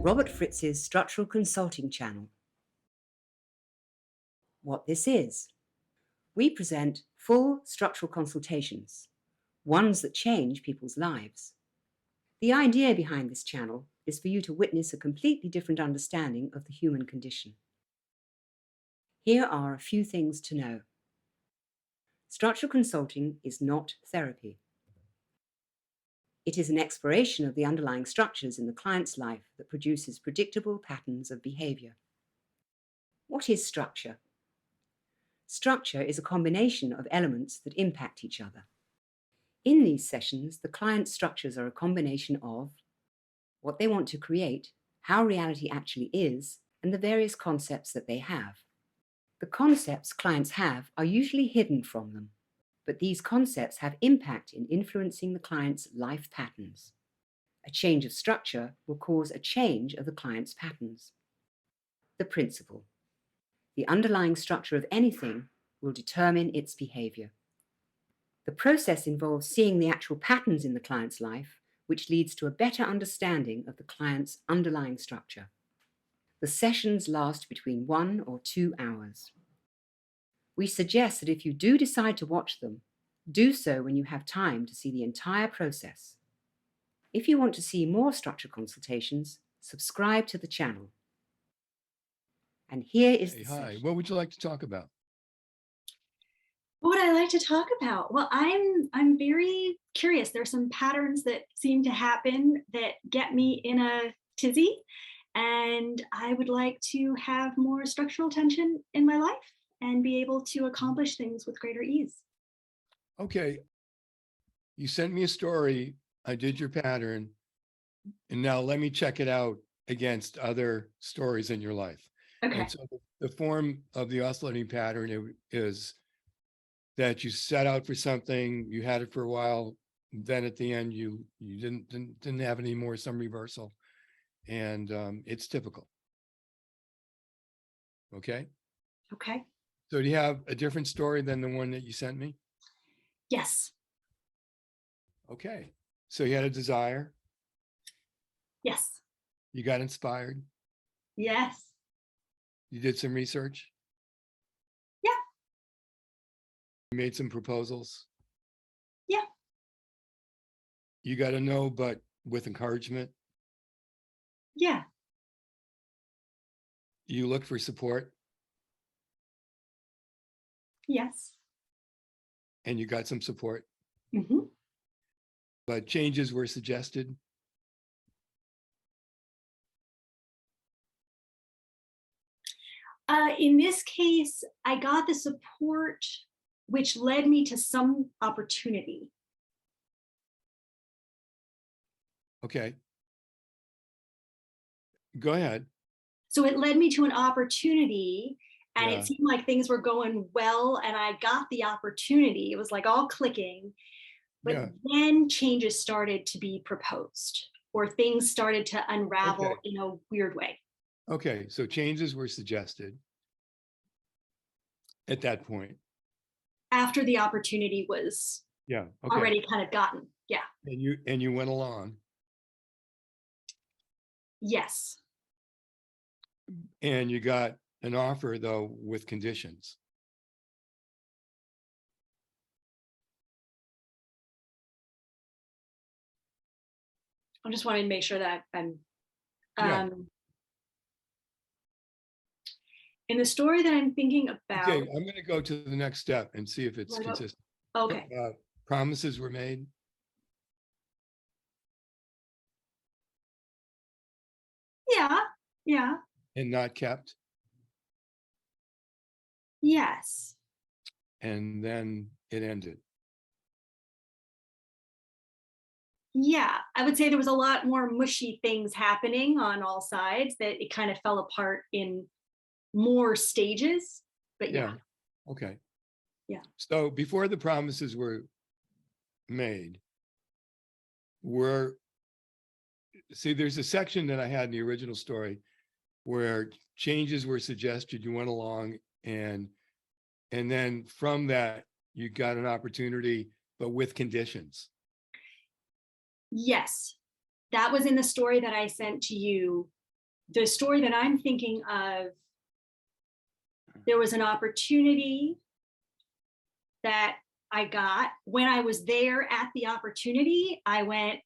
Robert Fritz's Structural Consulting channel. What this is: we present full structural consultations, ones that change people's lives. The idea behind this channel is for you to witness a completely different understanding of the human condition. Here are a few things to know. Structural consulting is not therapy. It is an exploration of the underlying structures in the client's life that produces predictable patterns of behavior. What is structure? Structure is a combination of elements that impact each other. In these sessions, the client's structures are a combination of what they want to create, how reality actually is, and the various concepts that they have. The concepts clients have are usually hidden from them, but these concepts have impact in influencing the client's life patterns. A change of structure will cause a change of the client's patterns. The principle: the underlying structure of anything will determine its behavior. The process involves seeing the actual patterns in the client's life, which leads to a better understanding of the client's underlying structure. The sessions last between 1 or 2 hours. We suggest that if you do decide to watch them, do so when you have time to see the entire process. If you want to see more structure consultations, subscribe to the channel. And here is the Hi, session. what would you like to talk about? What would I like to talk about? Well, I'm very curious. There's some patterns that seem to happen that get me in a tizzy, and I would like to have more structural tension in my life and be able to accomplish things with greater ease. Okay, you sent me a story, I did your pattern, and now let me check it out against other stories in your life. Okay. And so the form of the oscillating pattern is that you set out for something, you had it for a while, then at the end you didn't have any more, some reversal, and it's typical. Okay. Okay. So do you have a different story than the one that you sent me? Yes. Okay. So you had a desire, Yes. you got inspired, Yes. you did some research, Yeah. you made some proposals. Yeah. You got to know, but with encouragement. Yeah. You look for support Yes. and you got some support, Mm-hmm. but changes were suggested. In this case, I got the support, which led me to some opportunity. Okay. Go ahead. So it led me to an opportunity, and Yeah. it seemed like things were going well, and I got the opportunity. It was like all clicking, but Yeah. then changes started to be proposed, or things started to unravel Okay. in a weird way. Okay. So changes were suggested at that point. After the opportunity was Yeah. Okay. already kind of gotten. Yeah. And you went along Yes. and you got an offer though with conditions. I just wanted to make sure that I'm Yeah. in the story that I'm thinking about. Okay. I'm going to go to the next step and see if it's consistent. Okay. Promises were made. Yeah. Yeah. And not kept. Yes. And then it ended. Yeah, I would say there was a lot more mushy things happening on all sides, that it kind of fell apart in more stages, but yeah. Okay. Yeah. So before the promises were made, there's a section that I had in the original story where changes were suggested, you went along, and then from that you got an opportunity, but with conditions. Yes, that was in the story that I sent to you the story that I'm thinking of, there was an opportunity that I got. When I was there at the opportunity, I went,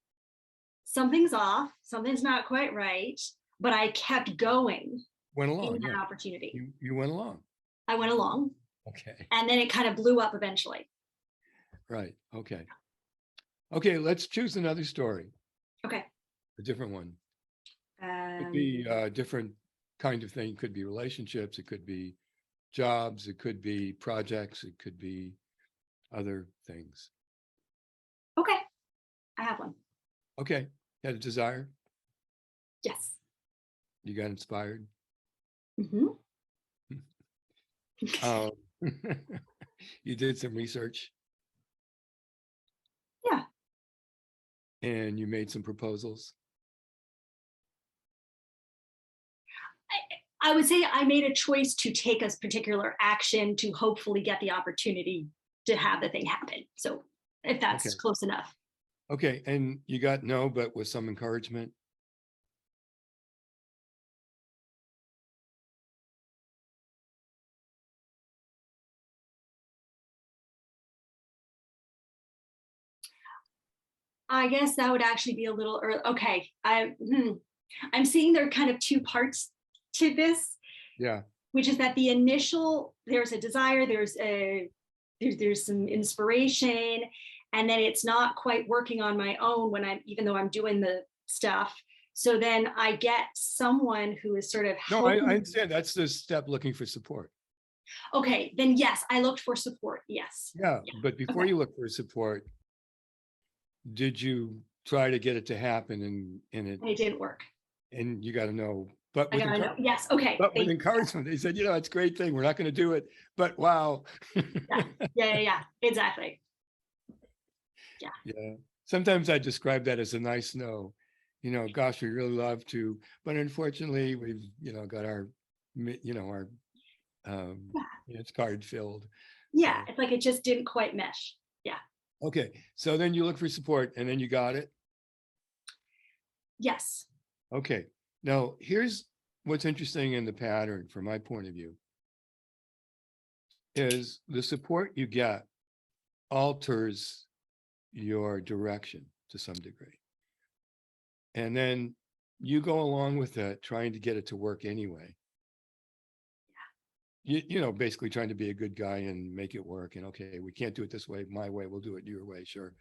something's off, something's not quite right, but I kept going Went in along, that yeah. opportunity. You went along. I went along, Okay, and then it kind of blew up eventually. right, okay. Okay, let's choose another story, Okay. a different one. Could be a different kind of thing. It could be relationships, it could be jobs, it could be projects, it could be other things. Okay, I have one. Okay, had a desire, Yes. you got inspired. Mm-hmm. Um, you did some research. Yeah. And you made some proposals. I would say I made a choice to take a particular action to hopefully get the opportunity to have the thing happen. So if that's Okay. close enough. Okay, and you got no, but with some encouragement. I guess that would actually be a little early. Okay, I'm seeing there are kind of two parts to this. Yeah. Which is that the initial, there's a desire, there's some inspiration, and then it's not quite working on my own even though I'm doing the stuff. So then I get someone who is sort of No, I helping. understand. That's the step, looking for support. Okay, then yes, I looked for support. Yes. Yeah, but before Okay. you look for support, did you try to get it to happen and And it didn't work. and you got to know, but I with gotta know. Yes. Okay. but with Thank you. encouragement, they said, it's a great thing. We're not going to do it, but wow. Yeah. Exactly. Yeah. Yeah. Sometimes I describe that as a nice no. Gosh, we really love to, but unfortunately, we've got our it's card filled. Yeah. So, It's like it just didn't quite mesh. Yeah. okay, so then you look for support, and then you got it. Yes. Okay, now here's what's interesting in the pattern from my point of view is the support you get alters your direction to some degree. And then you go along with it, trying to get it to work anyway. Basically trying to be a good guy and make it work. And okay, we can't do it this way, my way, we'll do it your way, sure.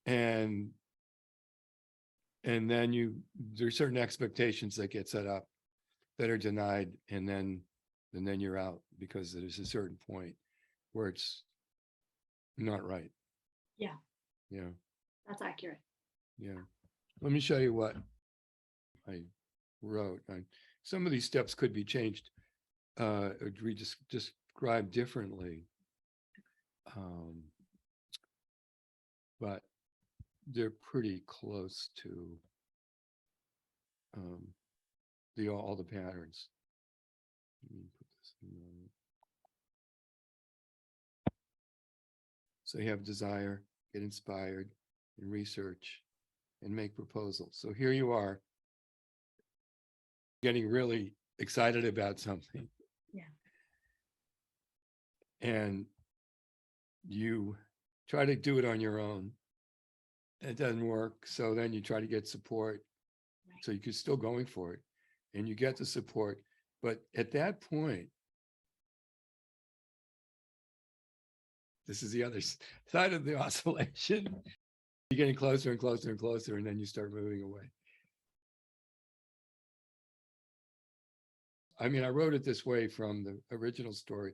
And then there's certain expectations that get set up that are denied, and then you're out because there's a certain point where it's not right. Yeah. Yeah. That's accurate. Yeah. Let me show you what I wrote. Some of these steps could be changed, or described differently. But they're pretty close to all the patterns. Let me put this in. So you have desire, get inspired, and research, and make proposals. So here you are, getting really excited about something. Yeah. And you try to do it on your own. It doesn't work. So then you try to get support. Right. So you're still going for it, and you get the support. But at that point, this is the other side of the oscillation. You're getting closer and closer and closer, and then you start moving away. I mean, I wrote it this way from the original story.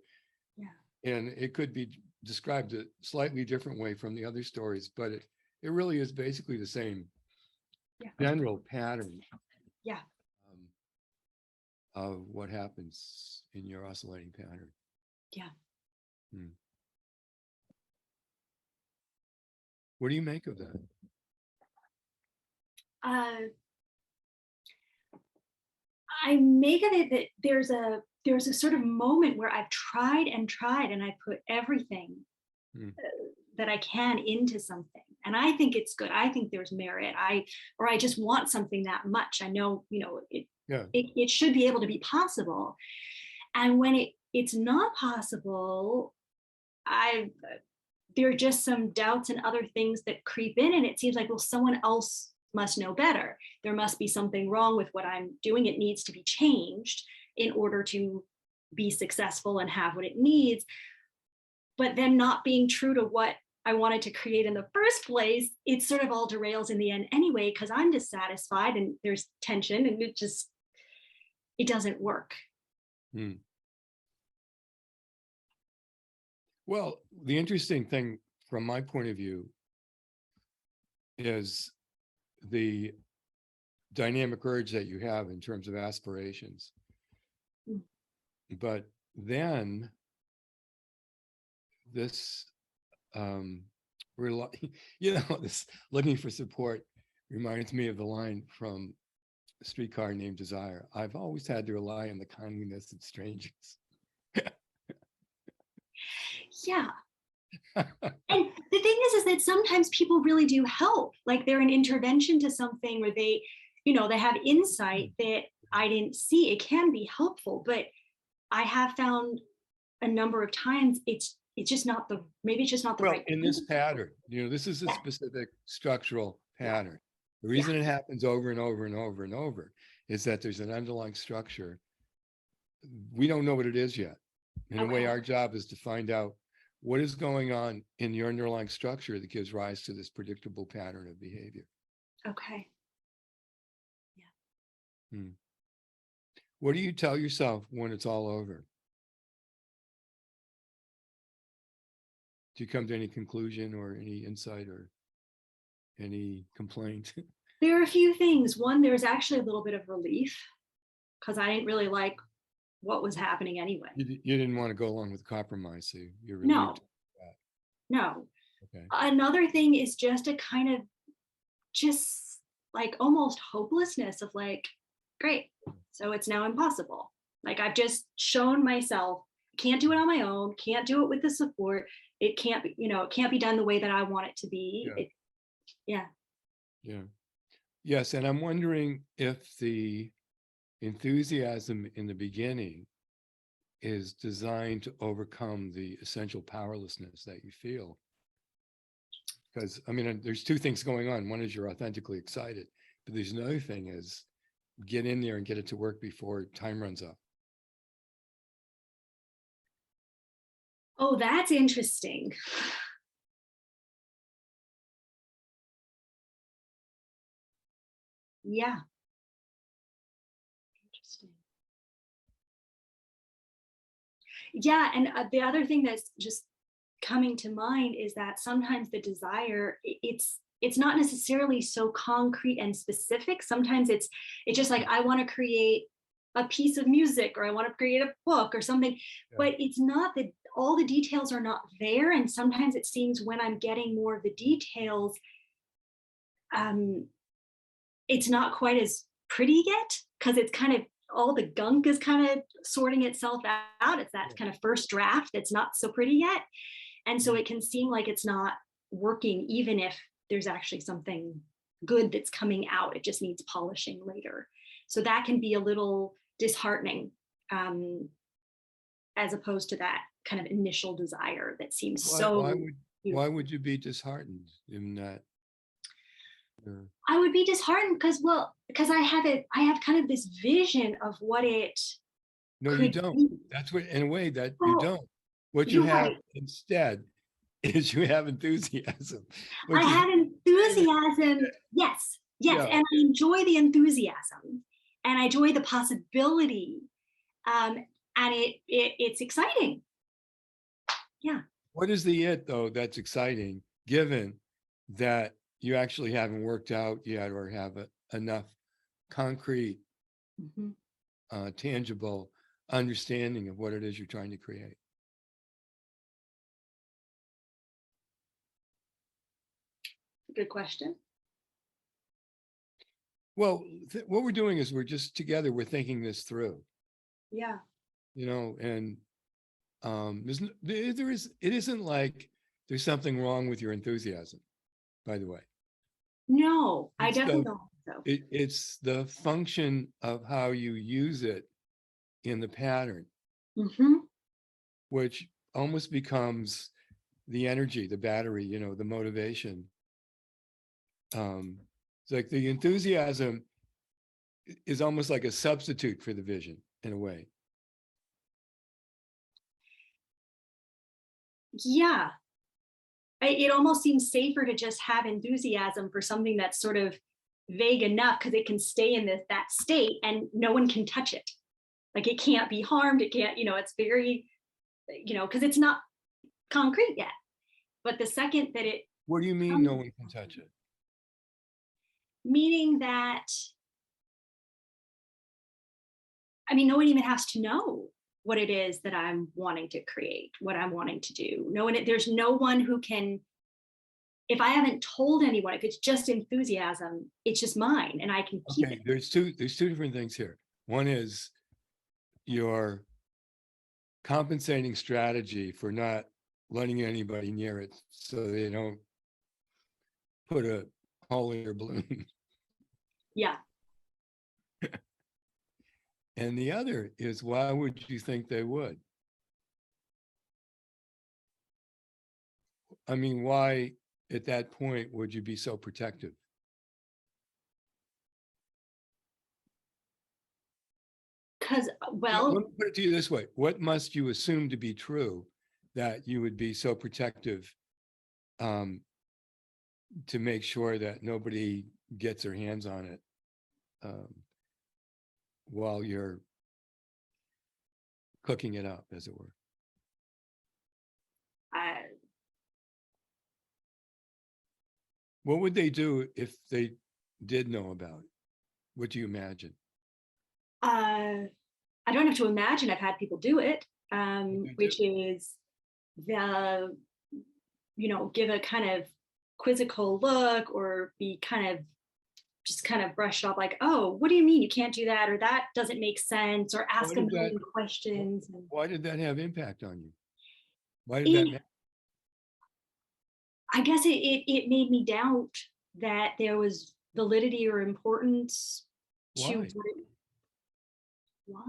Yeah. And it could be described a slightly different way from the other stories, but it really is basically the same general pattern. Yeah. Of what happens in your oscillating pattern. Yeah. What do you make of that? I make of it that there's a sort of moment where I've tried and I put everything that I can into something, and I think it's good. I think there's merit. I just want something that much. I know, Yeah. It should be able to be possible. And when it's not possible, there are just some doubts and other things that creep in, and it seems like, well, someone else must know better. There must be something wrong with what I'm doing. It needs to be changed in order to be successful and have what it needs. But then not being true to what I wanted to create in the first place, it sort of all derails in the end anyway, because I'm dissatisfied and there's tension, and it doesn't work. Hmm. Well, the interesting thing from my point of view is the dynamic urge that you have in terms of aspirations. Mm. But then this, this looking for support reminds me of the line from A Streetcar Named Desire. I've always had to rely on the kindliness of strangers. Yeah. And the thing is that sometimes people really do help. Like they're an intervention to something, or they have insight that I didn't see. It can be helpful, but I have found a number of times it's just not the right In this pattern, this is a specific structural pattern. The reason it happens over and over and over and over is that there's an underlying structure. We don't know what it is yet. In a way, our job is to find out what is going on in the underlying structure that gives rise to this predictable pattern of behavior. Okay. Yeah. What do you tell yourself when it's all over? Do you come to any conclusion or any insight or any complaint? There are a few things. One, there's actually a little bit of relief because I didn't really like what was happening anyway. You didn't want to go along with compromise, so you're relieved. No. Okay. Another thing is just a kind of just like almost hopelessness of like, great, so it's now impossible. Like I've just shown myself, can't do it on my own, can't do it with the support. It can't be, it can't be done the way that I want it to be. Yeah. Yes, and I'm wondering if the enthusiasm in the beginning is designed to overcome the essential powerlessness that you feel. Because, there's two things going on. One is you're authentically excited, but there's another thing is get in there and get it to work before time runs up. Oh, that's interesting. Yeah. Interesting. Yeah, and the other thing that's just coming to mind is that sometimes the desire, it's not necessarily so concrete and specific. Sometimes it's just like I want to create a piece of music, or I want to create a book or something, but it's not that all the details are not there. And sometimes it seems when I'm getting more of the details, it's not quite as pretty yet, because it's kind of all the gunk is kind of sorting itself out. It's that kind of first draft that's not so pretty yet. And so it can seem like it's not working, even if there's actually something good that's coming out. It just needs polishing later. So that can be a little disheartening, as opposed to that kind of initial desire that seems why would you be disheartened in that? I would be disheartened because I have kind of this vision of what it. No, you don't. Be. That's what, in a way, that you don't. What you have instead is you have enthusiasm. I have enthusiasm. Yes. And I enjoy the enthusiasm, and I enjoy the possibility, and it's exciting. Yeah. What is the it though that's exciting, given that you actually haven't worked out yet or have enough concrete, tangible understanding of what it is you're trying to create? Good question. Well, what we're doing is we're just together, we're thinking this through. Yeah. And it isn't like there's something wrong with your enthusiasm, by the way. No, I definitely don't. So it's the function of how you use it in the pattern, mhm. which almost becomes the energy, the battery, you know, the motivation. It's like the enthusiasm is almost like a substitute for the vision in a way. Yeah, it almost seems safer to just have enthusiasm for something that's sort of vague enough because it can stay in that state and no one can touch it. Like it can't be harmed. It can't, it's very, because it's not concrete yet. But the second that it What do you mean no one can touch it? meaning that, I mean, no one even has to know what it is that I'm wanting to create, what I'm wanting to do. There's no one who can, if I haven't told anyone, if it's just enthusiasm, it's just mine and I can keep Okay, it. there's two different things here. One is your compensating strategy for not letting anybody near it so they don't put a hole in your balloon. Yeah. And the other is, why would you think they would? I mean, why at that point would you be so protective? Because, Let well, me put it to you this way. What must you assume to be true that you would be so protective to make sure that nobody gets their hands on it while you're cooking it up, as it were? I, What would they do if they did know about it? What do you imagine? I don't have to imagine. I've had people do it, What they do? which is the, give a kind of quizzical look or be kind of just kind of brushed off like, oh, what do you mean you can't do that? Or that doesn't make sense, or Why ask a did that? million questions. And Why did that have impact on you? Why did that it, matter? I guess it made me doubt that there was validity or importance to Why? Why?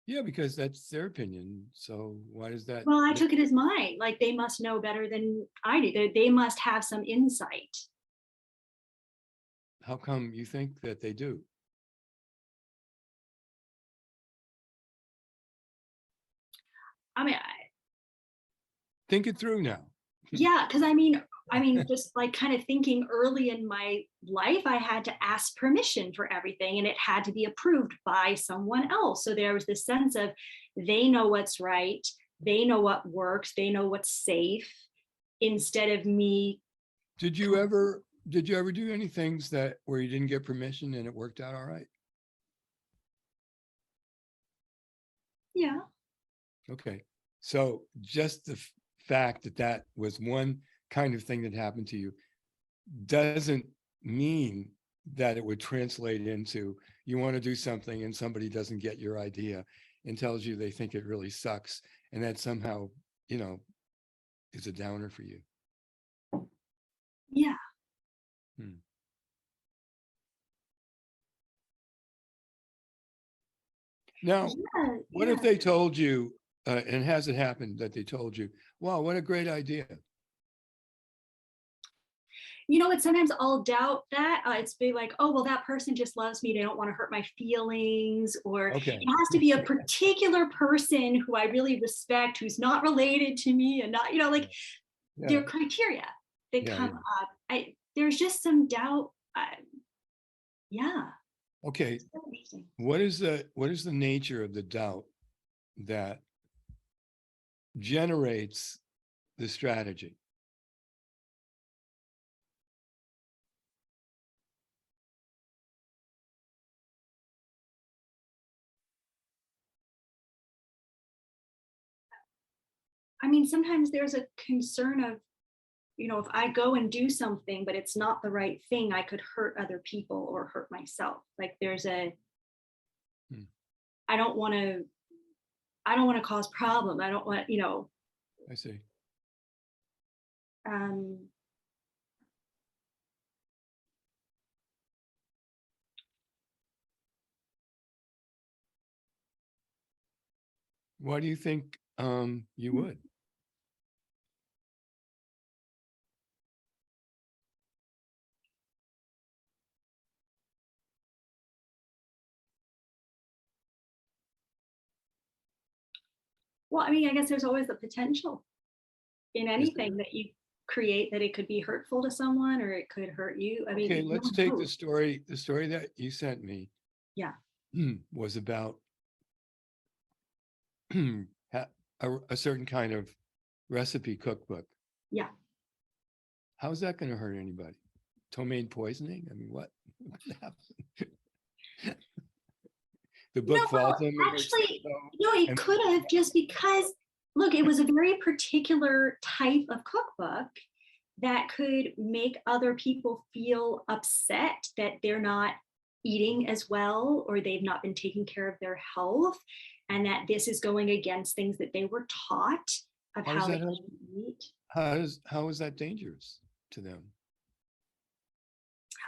Yeah, because that's their opinion. So why does that? Well, I took it as mine. Like they must know better than I do. They must have some insight. How come you think that they do? I mean, Think it through now. yeah, because just like kind of thinking early in my life, I had to ask permission for everything and it had to be approved by someone else. So there was this sense of they know what's right, they know what works, they know what's safe, instead of me. Did you ever do any things that where you didn't get permission and it worked out all right? Yeah. Okay. So just the fact that that was one kind of thing that happened to you doesn't mean that it would translate into you want to do something and somebody doesn't get your idea and tells you they think it really sucks and that somehow, is a downer for you. Yeah. Hmm. Now, Yeah. what if they told you, and has it happened that they told you, wow, what a great idea? What, sometimes I'll doubt that. It's be like, oh, well, that person just loves me. They don't want to hurt my feelings. Or Okay. it has to be a particular person who I really respect, who's not related to me and not, like their criteria that come up. There's just some doubt. Yeah. Okay. What is the nature of the doubt that generates the strategy? Sometimes there's a concern of, if I go and do something, but it's not the right thing, I could hurt other people or hurt myself. Like there's I don't want to cause problems. I don't want, I see. um, Why do you think you would? Well, I mean, I guess there's always the potential in Is anything there? that you create that it could be hurtful to someone or it could hurt you. I mean, Okay, no let's one take knows. the story that you sent me Yeah. was about a certain kind of recipe cookbook. Yeah. How's that going to hurt anybody? Ptomaine poisoning? I mean, what happened? The No, book falls on the actually, no, it and could have, just because, look, it was a very particular type of cookbook that could make other people feel upset that they're not eating as well or they've not been taking care of their health, and that this is going against things that they were taught of how does how they that help? should eat. How is that dangerous to them?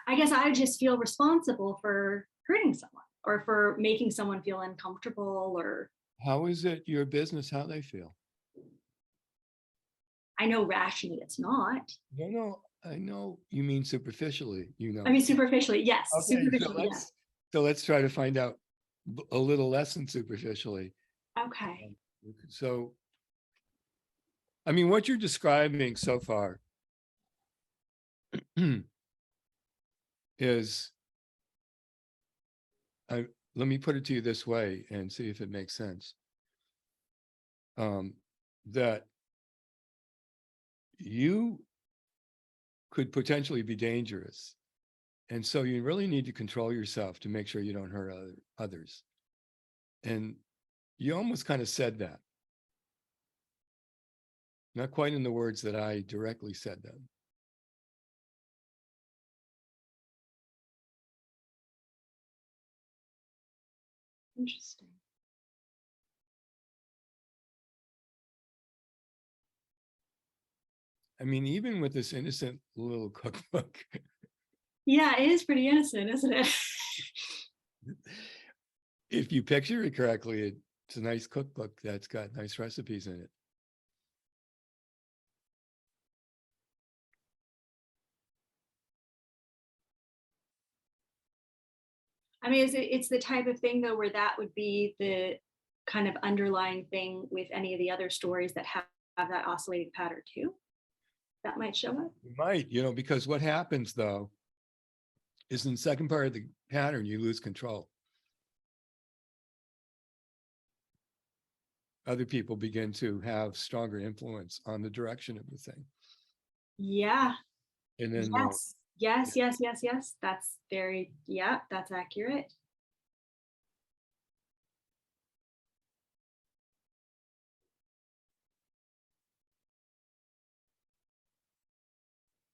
I guess I just feel responsible for hurting someone or for making someone feel uncomfortable, or How is it your business how they feel? I know rationally it's not. No, I know you mean superficially, I mean, superficially, yes. Okay, Superficially, yes. so let's try to find out a little less than superficially. Okay. So, I mean, what you're describing so far is, let me put it to you this way and see if it makes sense. That you could potentially be dangerous. And so you really need to control yourself to make sure you don't hurt others. And you almost kind of said that. Not quite in the words that I directly said them. Interesting. I mean, even with this innocent little cookbook, Yeah, it is pretty innocent, isn't it? if you picture it correctly, it's a nice cookbook that's got nice recipes in it. I mean, it's the type of thing though where that would be the kind of underlying thing with any of the other stories that have that oscillating pattern too. That might show up. You might, because what happens though is in the second part of the pattern, you lose control. Other people begin to have stronger influence on the direction of the thing. Yeah. And then Yes. That's very, yeah, that's accurate.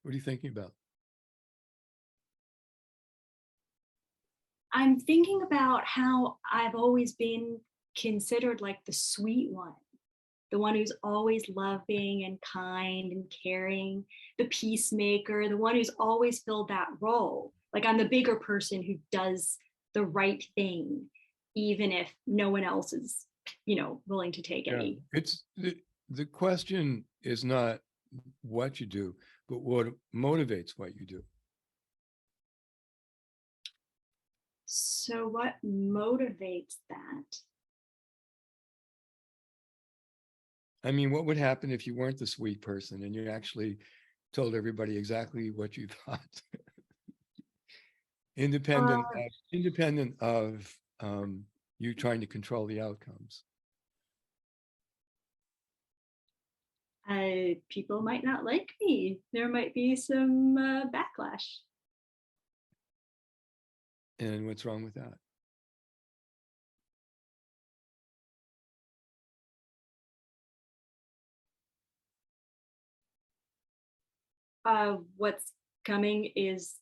what are you thinking about? I'm thinking about how I've always been considered like the sweet one, the one who's always loving and kind and caring, the peacemaker, the one who's always filled that role. Like I'm the bigger person who does the right thing, even if no one else is, willing to take any. It's the question is not what you do, but what motivates what you do. So what motivates that? I mean, what would happen if you weren't the sweet person and you actually told everybody exactly what you thought? independent of you trying to control the outcomes. People might not like me. There might be some backlash. And what's wrong with that? What's coming is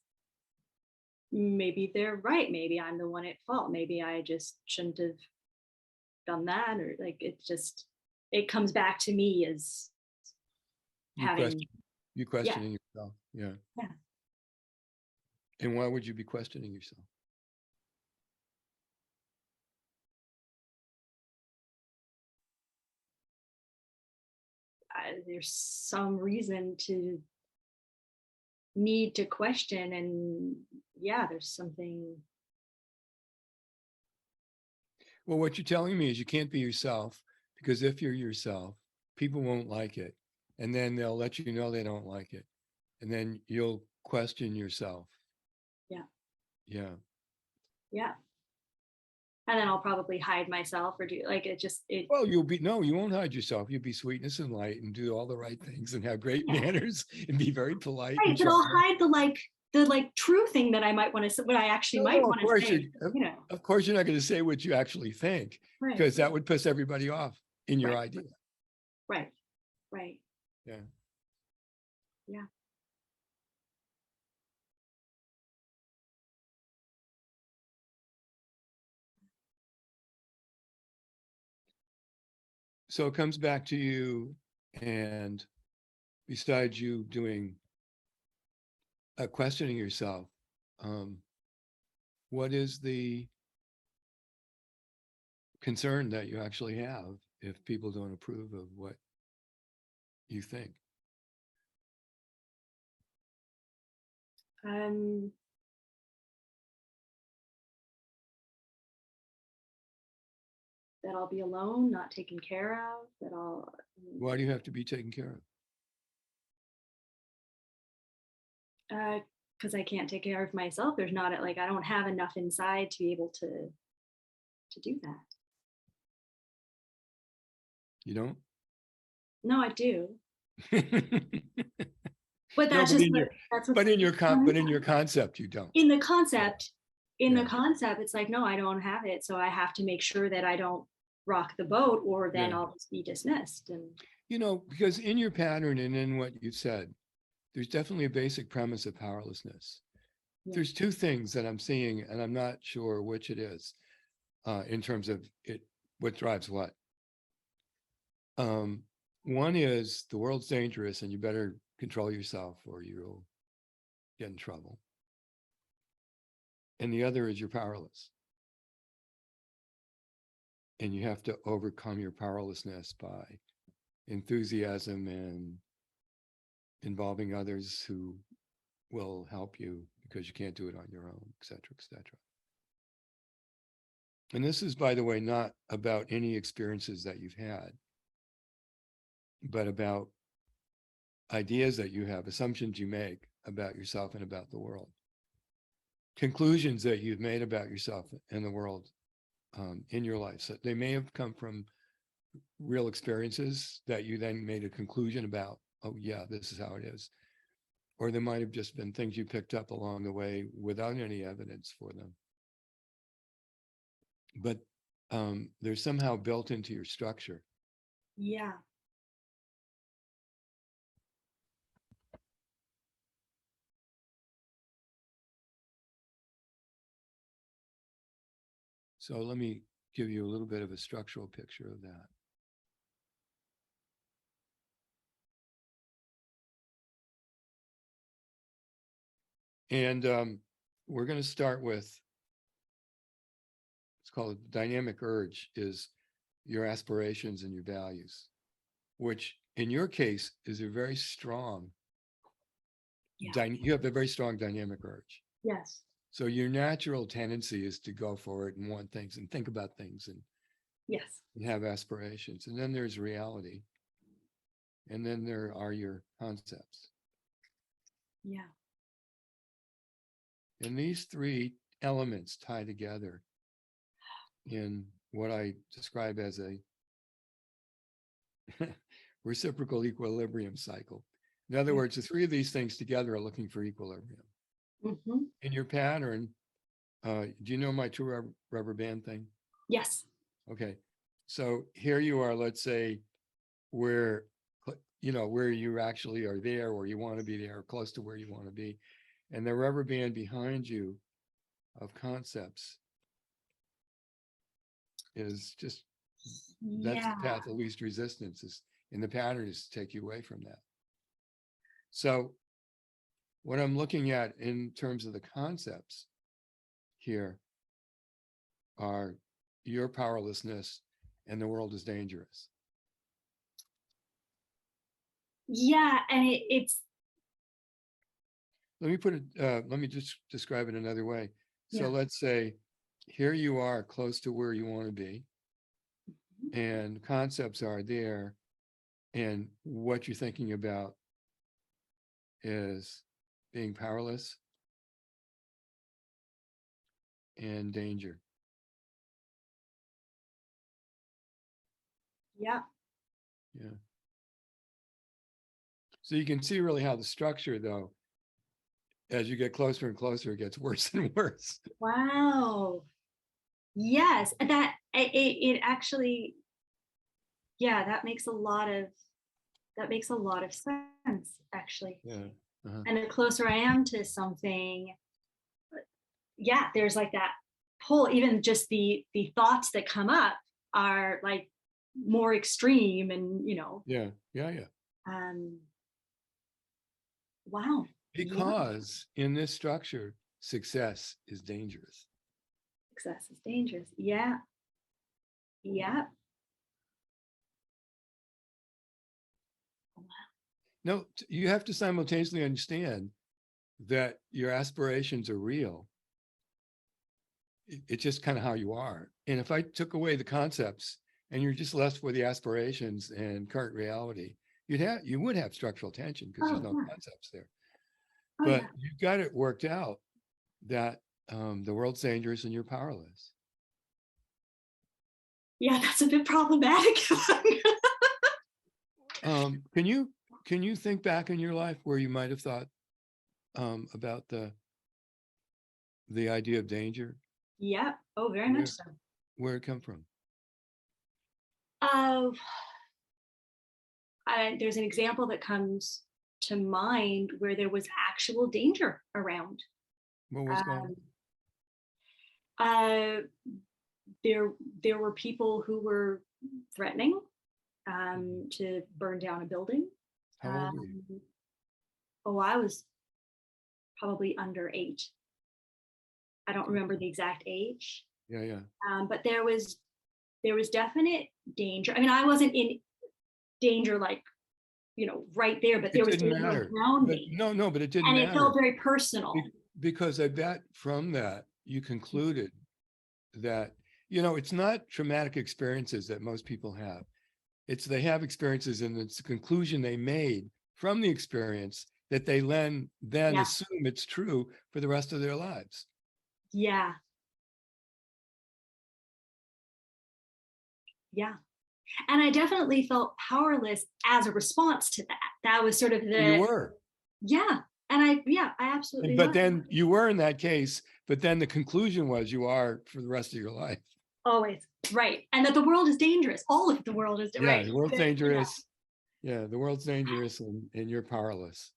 maybe they're right. Maybe I'm the one at fault. Maybe I just shouldn't have done that, or like it comes back to me as you questioning yourself. Yeah. And why would you be questioning yourself? there's some reason to need to question, and yeah, there's something. Well, what you're telling me is you can't be yourself, because if you're yourself, people won't like it. And then they'll let you know they don't like it. And then you'll question yourself. Yeah. Yeah. Yeah. And then I'll probably hide myself or do like it. Well, you won't hide yourself. You'll be sweetness and light and do all the right things and have great Yeah. manners and be very polite. Right, And but I'll charming. hide the true thing that I might want to say, what I actually might No, want to say. of course, you're not going to say what you actually think, Right. because that would piss everybody off in your Right. idea. Right. Right. Yeah. Yeah. So it comes back to you, and besides you doing questioning yourself, what is the concern that you actually have if people don't approve of what you think? That I'll be alone, not taken care of, Why do you have to be taken care of? because I can't take care of myself. There's not like, I don't have enough inside to be able to do that. You don't? No, I do. No, But that's but just in your concept, you don't. In the concept, Yeah. it's like, no, I don't have it. So I have to make sure that I don't rock the boat, or then Yeah. I'll just be dismissed. And Because in your pattern and in what you said, there's definitely a basic premise of powerlessness. Yeah. There's two things that I'm seeing, and I'm not sure which it is, in terms of what drives what. One is the world's dangerous and you better control yourself or you'll get in trouble. And the other is you're powerless. And you have to overcome your powerlessness by enthusiasm and involving others who will help you because you can't do it on your own, et cetera, et cetera. And this is, by the way, not about any experiences that you've had, but about ideas that you have, assumptions you make about yourself and about the world, conclusions that you've made about yourself and the world in your life. So they may have come from real experiences that you then made a conclusion about, oh yeah, this is how it is. Or there might have just been things you picked up along the way without any evidence for them. But they're somehow built into your structure. yeah. So let me give you a little bit of a structural picture of that. And we're going to start with, it's called dynamic urge, is your aspirations and your values, which in your case is a very strong, you have a very strong dynamic urge. Yes. So your natural tendency is to go for it and want things and think about things and Yes. have aspirations. And then there's reality. And then there are your concepts. Yeah. And these three elements tie together in what I describe as a reciprocal equilibrium cycle. In other words, the three of these things together are looking for equilibrium. Mm-hmm. In your pattern, do you know my two rubber band thing? Yes. Okay. So here you are, let's say where you actually are there, or you want to be there, close to where you want to be. And the rubber band behind you of concepts is just, that's the path of least resistance, is in the pattern, is to take you away from that. So what I'm looking at in terms of the concepts here are your powerlessness and the world is dangerous. Yeah, and it's Let me put it, let me just describe it another way. So yeah. let's say here you are close to where you want to be, and concepts are there, and what you're thinking about is being powerless and danger. Yeah. Yeah. So you can see really how the structure, though, as you get closer and closer, it gets worse and worse. Wow. Yes, that it actually, yeah, that makes a lot of sense actually. Yeah. Uh-huh. And the closer I am to something, yeah, there's like that pull. Even just the thoughts that come up are like more extreme, and Yeah. Yeah. Yeah. um, wow, yeah, Because in this structure, success is dangerous. success is dangerous. Yeah, yeah, No, you have to simultaneously understand that your aspirations are real. It's just kind of how you are. And if I took away the concepts and you're just left with the aspirations and current reality, you would have structural tension because there's oh no yeah, concepts there. oh But yeah, you've got it worked out that the world's dangerous and you're powerless. yeah. That's a bit problematic. Can you think back in your life where you might have thought about the idea of danger? Yeah. Oh, very much Where so. where it come from? Uh, there's an example that comes to mind where there was actual danger around. What was going Um, uh, there, there were people who were threatening on? to burn down a building. How old were you? Um, oh, I was probably under 8. I don't remember the exact age, Yeah, yeah. but there was definite danger. I mean, I wasn't in danger like right there, but It there was didn't danger matter. around But me, no, but it didn't and it matter felt very personal. because I bet from that you concluded that, it's not traumatic experiences that most people have. It's they have experiences and it's the conclusion they made from the experience that they then Yeah, assume it's true for the rest of their lives. yeah, yeah. And I definitely felt powerless as a response to that. That was sort of You the, were. yeah. And I absolutely But was. then you were in that case, but then the conclusion was you are for the rest of your life. Always. Right. And that the world is dangerous. All of the world is Yeah, right. the world's Yeah. dangerous. Yeah, the world's dangerous and you're powerless.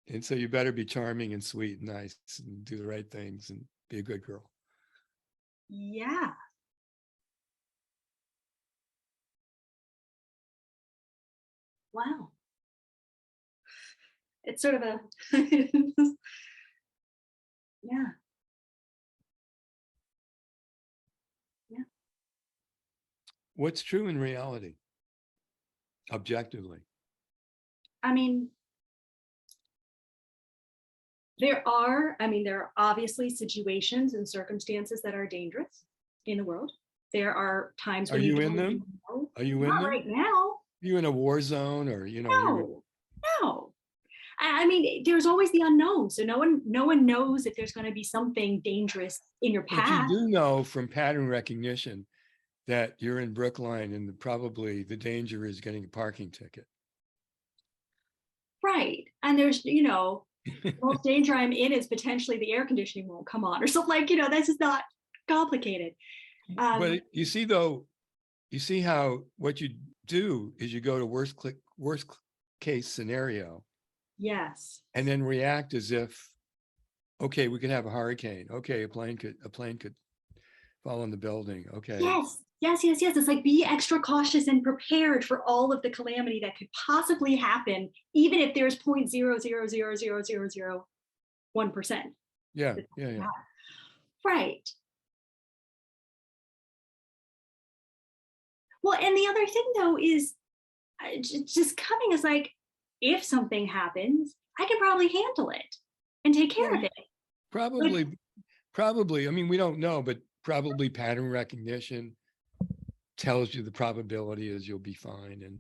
And so you better be charming and sweet and nice and do the right things and be a good girl. Yeah. Wow. It's sort of a yeah. Yeah. What's true in reality, objectively? I mean, there are obviously situations and circumstances that are dangerous in the world. There are times Are when you you in don't them? even know. Are you in Not them? right now. You in a war zone or, you're, No, no. I mean, there's always the unknown. So no one knows if there's going to be something dangerous in your but you path. do know from pattern recognition that you're in Brookline and probably the danger is getting a parking ticket. Right. And there's, the most danger I'm in is potentially the air conditioning won't come on or something, like, this is not complicated. But you see, though, you see how what you do is you go to worst case scenario Yes. and then react as if, okay, we could have a hurricane. Okay, a plane could fall in the building. Okay. Yes. Yes, yes, yes. It's like be extra cautious and prepared for all of the calamity that could possibly happen, even if there's 0.0000001%. Yeah, yeah, yeah. Right. Well, and the other thing though is just coming as like, if something happens, I can probably handle it and take care of it. Probably. I mean, we don't know, but probably pattern recognition tells you the probability is you'll be fine and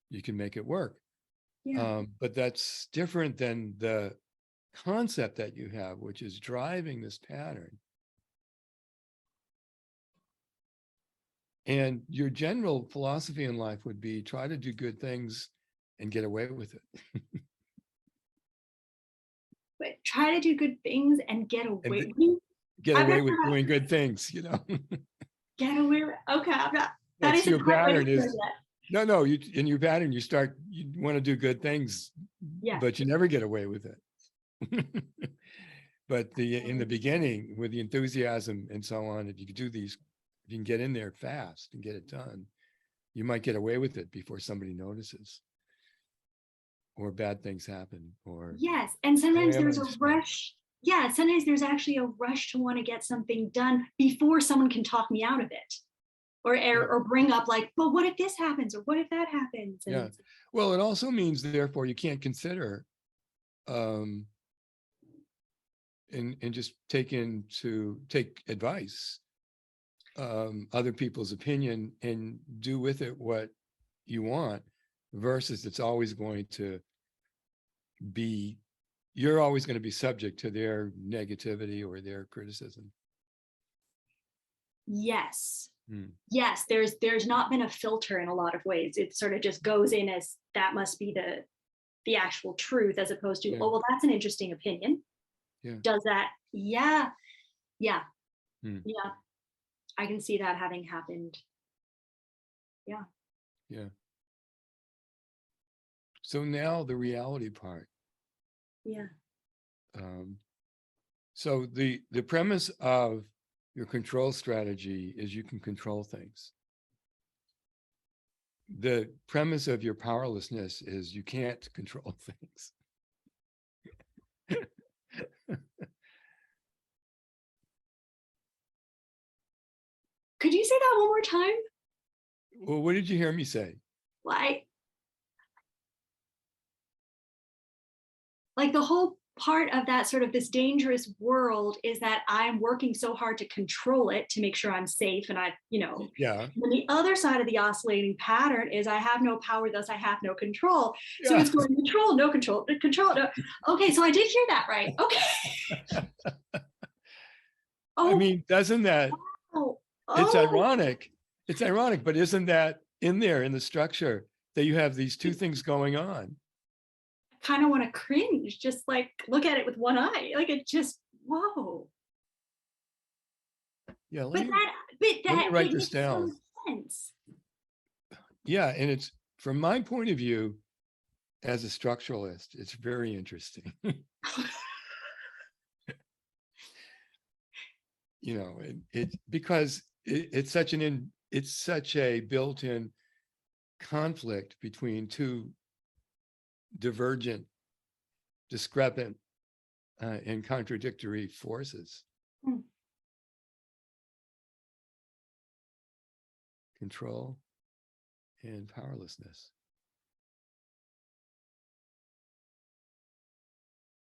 you can make it work. Yeah. But that's different than the concept that you have, which is driving this pattern. And your general philosophy in life would be try to do good things and get away with it. But try to do good things and get away. Get away with doing good things, you know. Get away. Okay, I'm not. That That's is your pattern. Is that. no. You in your pattern, you want to do good things, Yeah. but you never get away with it. But in the beginning, with the enthusiasm and so on, if you could do these, if you can get in there fast and get it done, you might get away with it before somebody notices, or bad things happen, or yes, and sometimes there's a rush. Yeah, sometimes there's actually a rush to want to get something done before someone can talk me out of it, or bring up like, well, what if this happens, or what if that happens? And yeah. Well, it also means therefore you can't consider and just take advice, other people's opinion, and do with it what you want, versus it's always going to be, you're always going to be subject to their negativity or their criticism. Yes. Yes, there's not been a filter in a lot of ways. It sort of just goes in as that must be the actual truth, as opposed to, oh, well, that's an interesting opinion. Yeah. Does that? Yeah. Yeah. Yeah. I can see that having happened. Yeah. Yeah. So now the reality part. Yeah. So the premise of your control strategy is you can control things. The premise of your powerlessness is you can't control things. Could you say that one more time? Well, what did you hear me say? Like the whole part of that sort of this dangerous world is that I'm working so hard to control it to make sure I'm safe. And Yeah. When the other side of the oscillating pattern is I have no power, thus I have no control. So it's going control, no control, control. No. Okay, so I did hear that right. Okay. I mean, doesn't that, it's ironic. It's ironic, but isn't that in there in the structure that you have these two things going on? Kind of want to cringe, just like look at it with one eye, like it just, whoa. Yeah, let me write this down. Yeah, and it's, from my point of view as a structuralist, it's very interesting. You know, because it's such a built-in conflict between two divergent, discrepant, and contradictory forces. Control and powerlessness.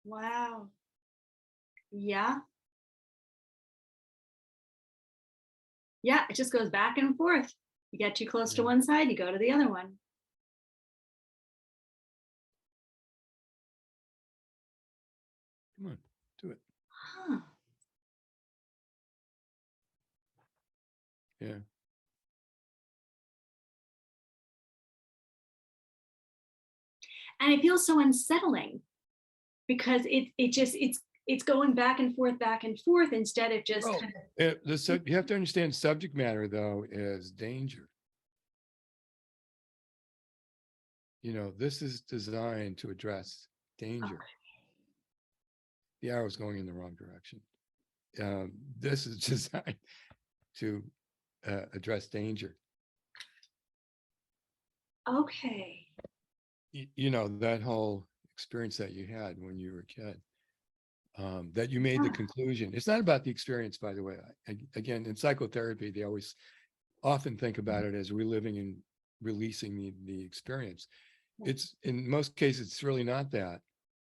Wow. Yeah. Yeah, it just goes back and forth. You get too close to one side, you go to the other one. Come on, do it. Huh. Yeah. And it feels so unsettling because it's going back and forth instead of just you have to understand, subject matter though is danger. You know, this is designed to address danger. Okay. The arrow's going in the wrong direction. This is designed to address danger. Okay. You know, that whole experience that you had when you were a kid, that you made the conclusion. It's not about the experience, by the way. Again, in psychotherapy, they often think about it as reliving releasing the experience. It's in most cases, it's really not that.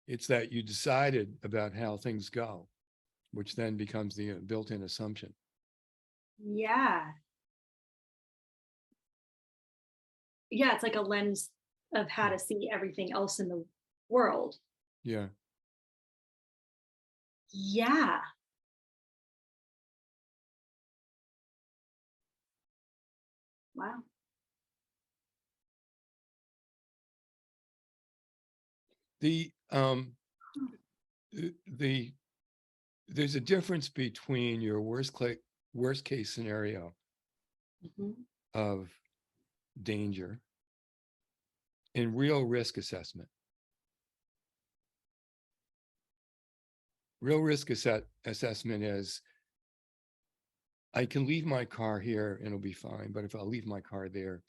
It's that you decided about how things go, which then becomes the built-in assumption. Yeah. Yeah, it's like a lens of how to see everything else in the world. Yeah. Yeah. Wow. The there's a difference between your worst case scenario Mhm. of danger and real risk assessment. Real risk assessment is, I can leave my car here and it'll be fine, but if I leave my car there,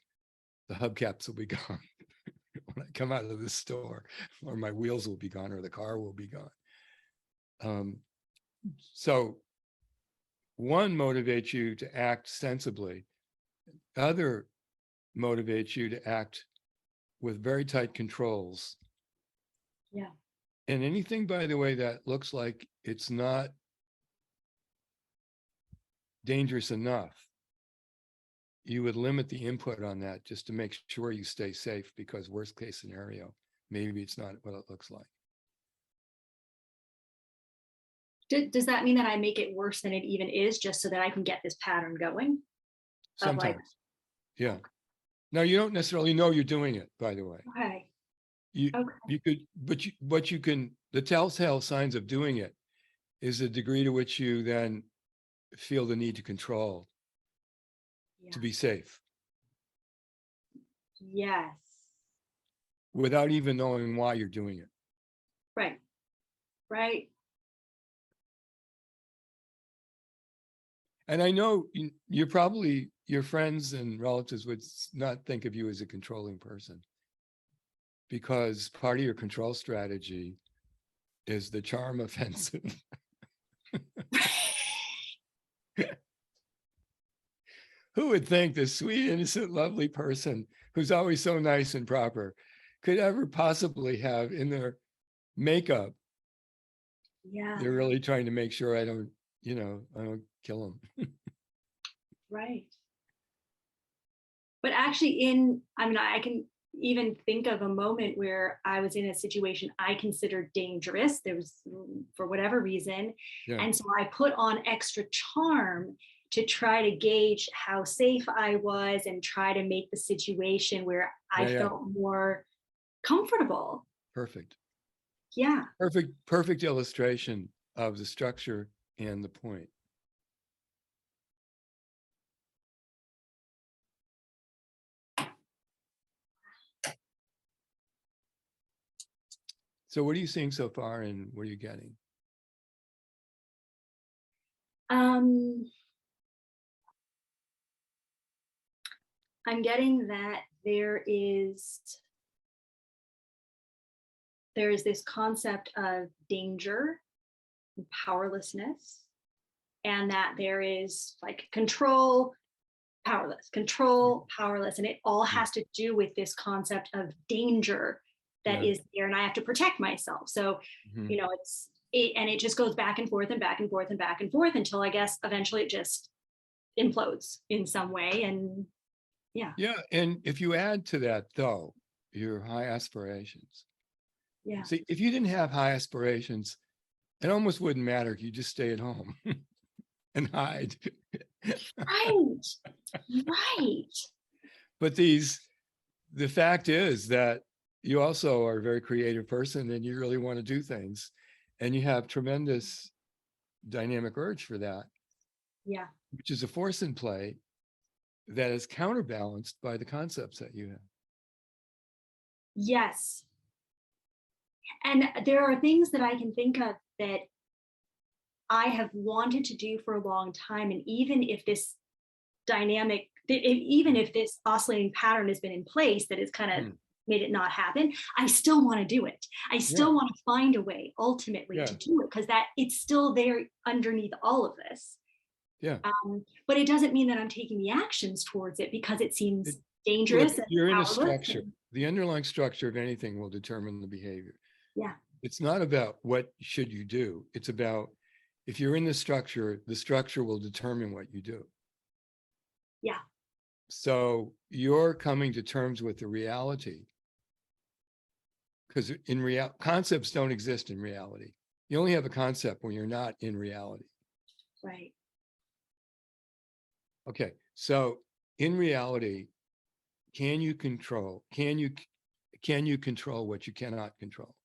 the hubcaps will be gone when I come out of the store, or my wheels will be gone, or the car will be gone. So one motivates you to act sensibly. Other motivates you to act with very tight controls. Yeah. And anything, by the way, that looks like it's not dangerous enough, you would limit the input on that just to make sure you stay safe, because worst case scenario, maybe it's not what it looks like. Does that mean that I make it worse than it even is, just so that I can get this pattern going? Sometimes. Yeah. Now, you don't necessarily know you're doing it, by the way. Okay. You Okay. could, but you can, the telltale signs of doing it is the degree to which you then feel the need to control Yeah. to be safe, Yes. without even knowing why you're doing it. Right. Right. And I know you're probably, your friends and relatives would not think of you as a controlling person, because part of your control strategy is the charm offensive. Who would think this sweet, innocent, lovely person who's always so nice and proper could ever possibly have in their makeup, Yeah. they're really trying to make sure I don't kill them. Right. But actually, I can even think of a moment where I was in a situation I considered dangerous. There was, for whatever reason. Yeah. And so I put on extra charm to try to gauge how safe I was and try to make the situation where I felt more comfortable. Perfect. Yeah. Perfect illustration of the structure and the point. So what are you seeing so far, and what are you getting? I'm getting that there is this concept of danger and powerlessness, and that there is like control, powerless, control, powerless, and it all has to do with this concept of danger that is there, and I have to protect myself. So, and it just goes back and forth and back and forth and back and forth until I guess eventually it just implodes in some way. And yeah. And if you add to that, though, your high aspirations. Yeah. See, if you didn't have high aspirations, it almost wouldn't matter if you just stay at home and hide. Right. Right. But the fact is that you also are a very creative person, and you really want to do things, and you have tremendous dynamic urge for that. Yeah. Which is a force in play that is counterbalanced by the concepts that you have. Yes. And there are things that I can think of that I have wanted to do for a long time. And even if this dynamic, even if this oscillating pattern has been in place that has kind of made it not happen, I still want to do it. I still want to find a way ultimately to do it, because that it's still there underneath all of this. Yeah. But it doesn't mean that I'm taking the actions towards it, because it seems dangerous and you're in a powerless. structure. The underlying structure of anything will determine the behavior. Yeah. It's not about what should you do. It's about, if you're in the structure will determine what you do. Yeah. So you're coming to terms with the reality, because concepts don't exist in reality. You only have a concept when you're not in reality. Right. Okay. So in reality, can you control what you cannot control?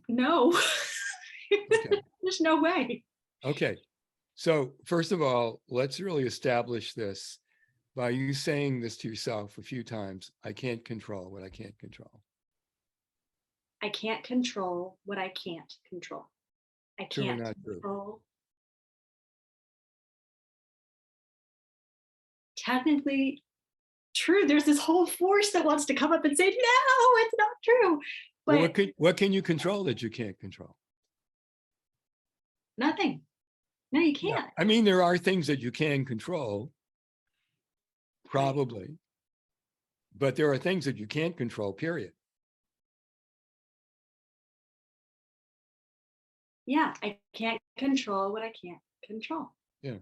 No. Okay. There's no way. Okay. So first of all, let's really establish this by you saying this to yourself a few times. I can't control what I can't control. I can't control what I can't control. I True or can't not true? control. Technically true. There's this whole force that wants to come up and say, no, it's not true. But Well, what can you control that you can't control? nothing. No, you Yeah. can't. I mean, there are things that you can control, probably, but there are things that you can't control, period. Yeah, I can't control what I can't control. Yeah.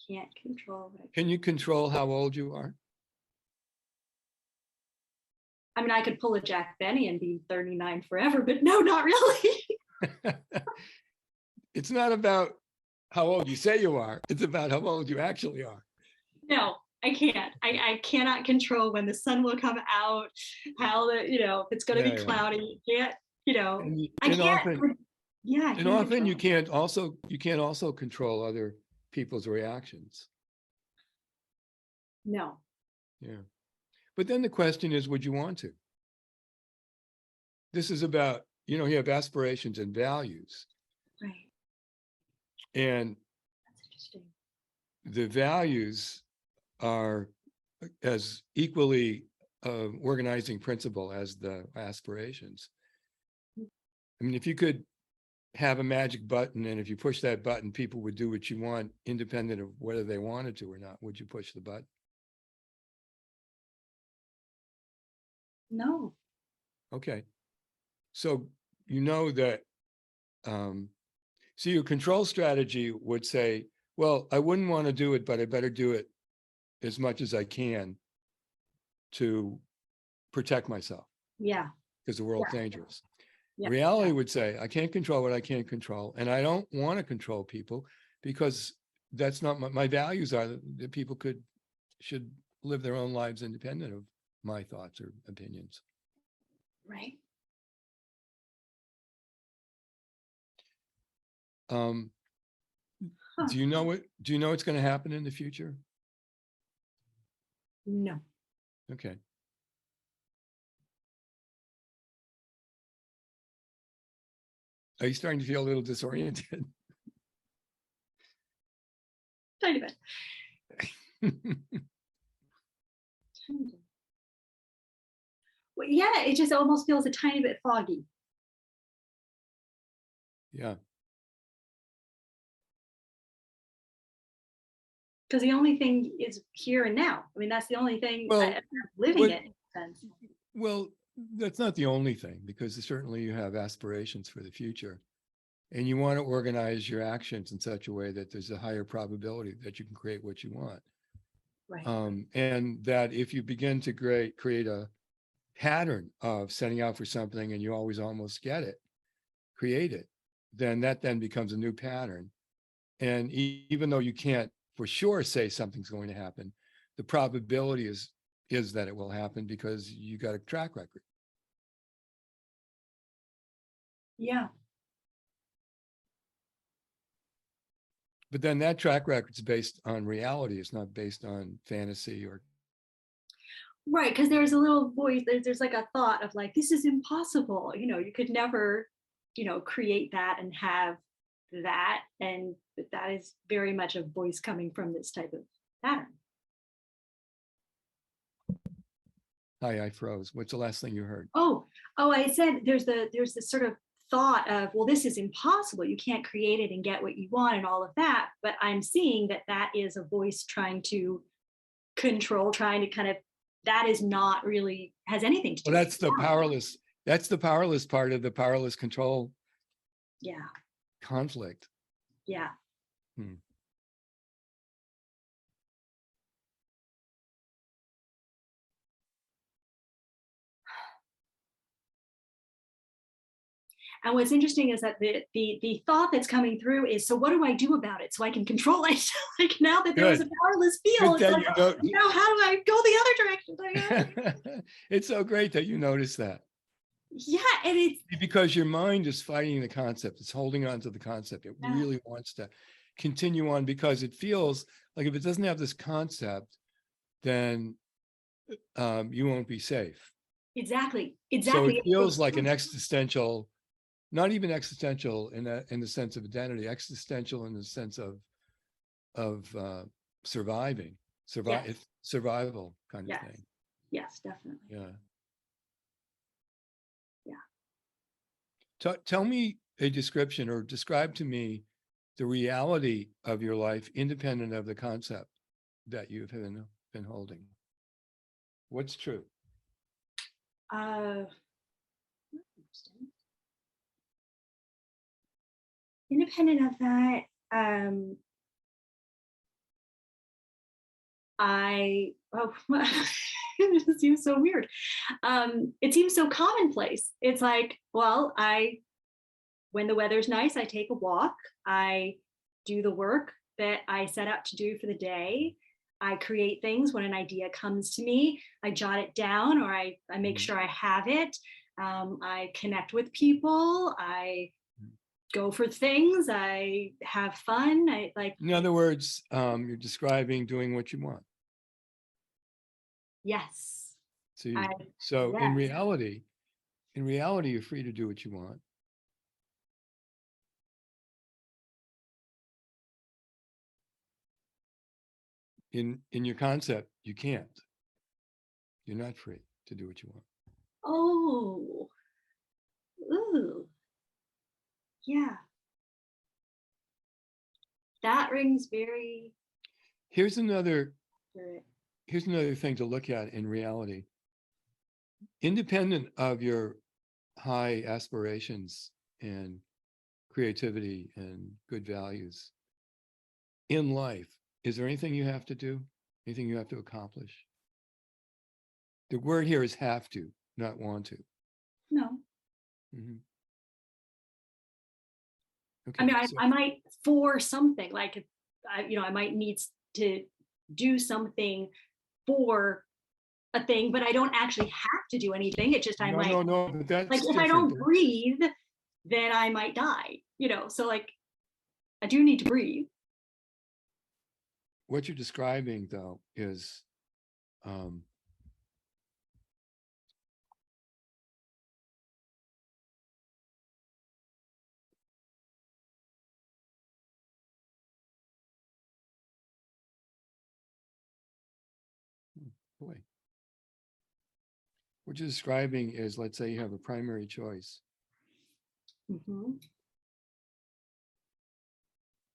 Can't control what I Can you control how old you are? I mean, I could pull a Jack Benny and be 39 forever, but no, not really. It's not about how old you say you are. It's about how old you actually are. No, I can't. I cannot control when the sun will come out, how if it's going to Yeah, be yeah. cloudy. Can't, And I can't. often, Yeah. I and can't often you control. can't also control other people's reactions. No. Yeah. But then the question is, would you want to? This is about, you have aspirations and values. Right. And That's interesting. the values are as equally organizing principle as the aspirations. I mean, if you could have a magic button, and if you push that button, people would do what you want, independent of whether they wanted to or not, would you push the button? No. Okay. So you know that, so your control strategy would say, well, I wouldn't want to do it, but I better do it as much as I can to protect myself. Yeah. Because the world's dangerous. Yeah. Reality would say, I can't control what I can't control. And I don't want to control people, because that's not my values are that people should live their own lives independent of my thoughts or opinions. Right. Do you know what's going to happen in the future? No. Okay. Are you starting to feel a little disoriented? Tiny bit. Well, yeah, it just almost feels a tiny bit foggy. Yeah. Because the only thing is here and now. I mean, that's the only thing. Well, I'm living it in a sense. Well, that's not the only thing, because certainly you have aspirations for the future, and you want to organize your actions in such a way that there's a higher probability that you can create what you want. Right. And that if you begin to create a pattern of setting out for something and you always almost get it, create it, then that becomes a new pattern. And even though you can't for sure say something's going to happen, the probability is that it will happen because you got a track record. Yeah. But then that track record is based on reality. It's not based on fantasy or. Right. Because there's a little voice, there's like a thought of like, this is impossible. You could never, create that and have that. And that is very much a voice coming from this type of pattern. Hi, I froze. What's the last thing you heard? Oh, I said there's this sort of thought of, well, this is impossible. You can't create it and get what you want and all of that. But I'm seeing that that is a voice trying to control, trying to kind of, that is not really, has anything to do Well, with that's the powerless. That's the powerless part of the powerless control Yeah. conflict. Yeah. Hmm. And what's interesting is that the thought that's coming through is, so what do I do about it so I can control it? Like now that there's a Good. powerless feel, Good it's that like, you now how do I go the other direction? It's so great that you notice that. Yeah, and it's Because your mind is fighting the concept. It's holding on to the concept. It Yeah. really wants to continue on because it feels like if it doesn't have this concept, then you won't be safe. exactly. So it It's feels like an existential, not even existential in the sense of identity, existential in the sense of surviving, Yes. survival kind of Yes. thing. Yes, definitely. Yeah. Yeah. Tell me a description or describe to me the reality of your life independent of the concept that you've been holding. What's true? Independent of that, it seems so weird. It seems so commonplace. It's like, well, when the weather's nice, I take a walk. I do the work that I set out to do for the day. I create things when an idea comes to me. I jot it down, or I make sure I have it. I connect with people. I go for things. I have fun. In other words, you're describing doing what you want. Yes. So, Yes. in reality, you're free to do what you want. In your concept, you can't. You're not free to do what you want. Oh. Ooh. Yeah. That rings very. Here's another accurate. thing to look at in reality. Independent of your high aspirations and creativity and good values in life, is there anything you have to do? Anything you have to accomplish? The word here is have to, not want to. No. Mm-hmm. Okay, I mean, I might for something, like I might need to do something for a thing, but I don't actually have to do anything. It's just I might. No, but that's like if I don't breathe, then I might die. So like I do need to breathe. What you're describing, though, is boy. What you're describing is, let's say you have a primary choice. Mm-hmm.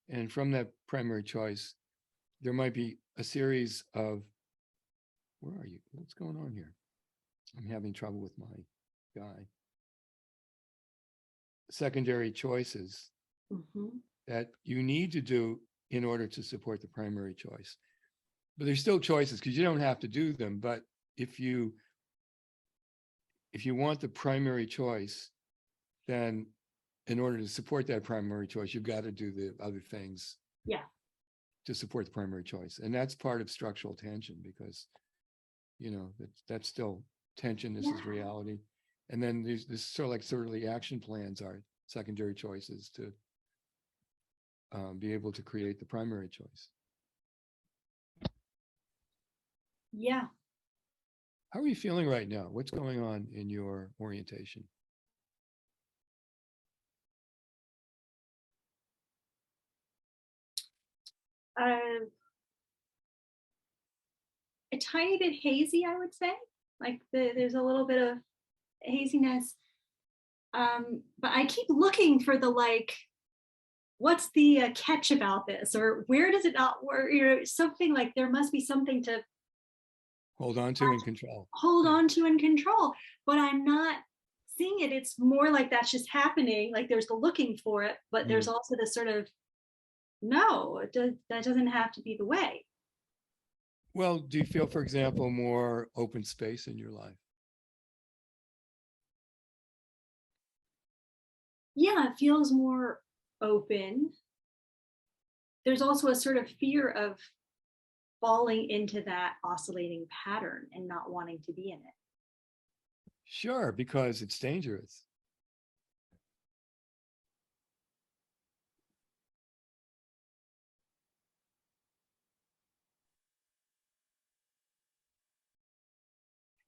And from that primary choice, there might be a series of, where are you? What's going on here? I'm having trouble with my guy. Secondary choices that you need to do in order to support the primary choice. But there's still choices because you don't have to do them. But if you want the primary choice, then in order to support that primary choice, you've got to do the other things to support the primary choice. And that's part of structural tension because, that's still tension. This is reality. And then there's this sort of the action plans are secondary choices to be able to create the primary choice. Yeah. How are you feeling right now? What's going on in your orientation? A tiny bit hazy, I would say. Like there's a little bit of haziness. But I keep looking for the like, what's the catch about this, or where does it not work? Something like there must be something to Hold on to and control. hold Yeah. on to and control, but I'm not seeing it. It's more like that's just happening. Like there's the looking for it, but there's also this sort of no, that doesn't have to be the way. Well, do you feel, for example, more open space in your life? Yeah, it feels more open. There's also a sort of fear of falling into that oscillating pattern and not wanting to be in it. Sure, because it's dangerous.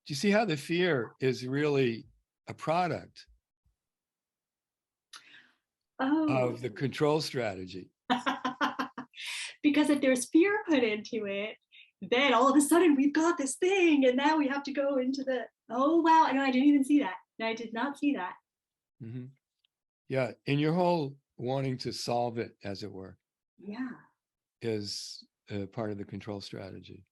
Do you see how the fear is really a product Oh, of the control strategy? because if there's fear put into it, then all of a sudden we've got this thing, and now we have to go into the, oh, wow. No, I didn't even see that. No, I did not see that. Mm-hmm. Yeah, and your whole wanting to solve it, as it were, Yeah. is part of the control strategy.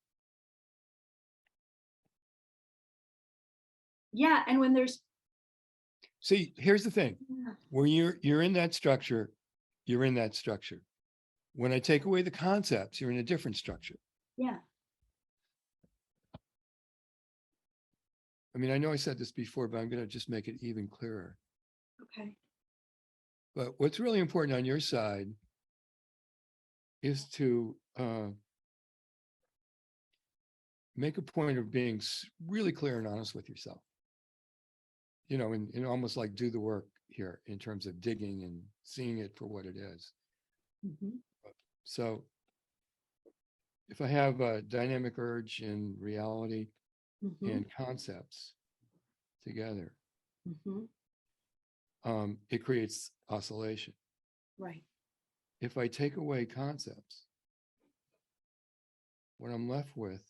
Yeah. And when there's, See, here's the thing. yeah. When you're in that structure, you're in that structure. When I take away the concepts, you're in a different structure. Yeah. I mean, I know I said this before, but I'm going to just make it even clearer. Okay. But what's really important on your side is to make a point of being really clear and honest with yourself. You know, and almost like do the work here in terms of digging and seeing it for what it is. Mm-hmm. So if I have a dynamic urge and reality Mm-hmm. and concepts together, Mm-hmm. It creates oscillation. Right. If I take away concepts, what I'm left with,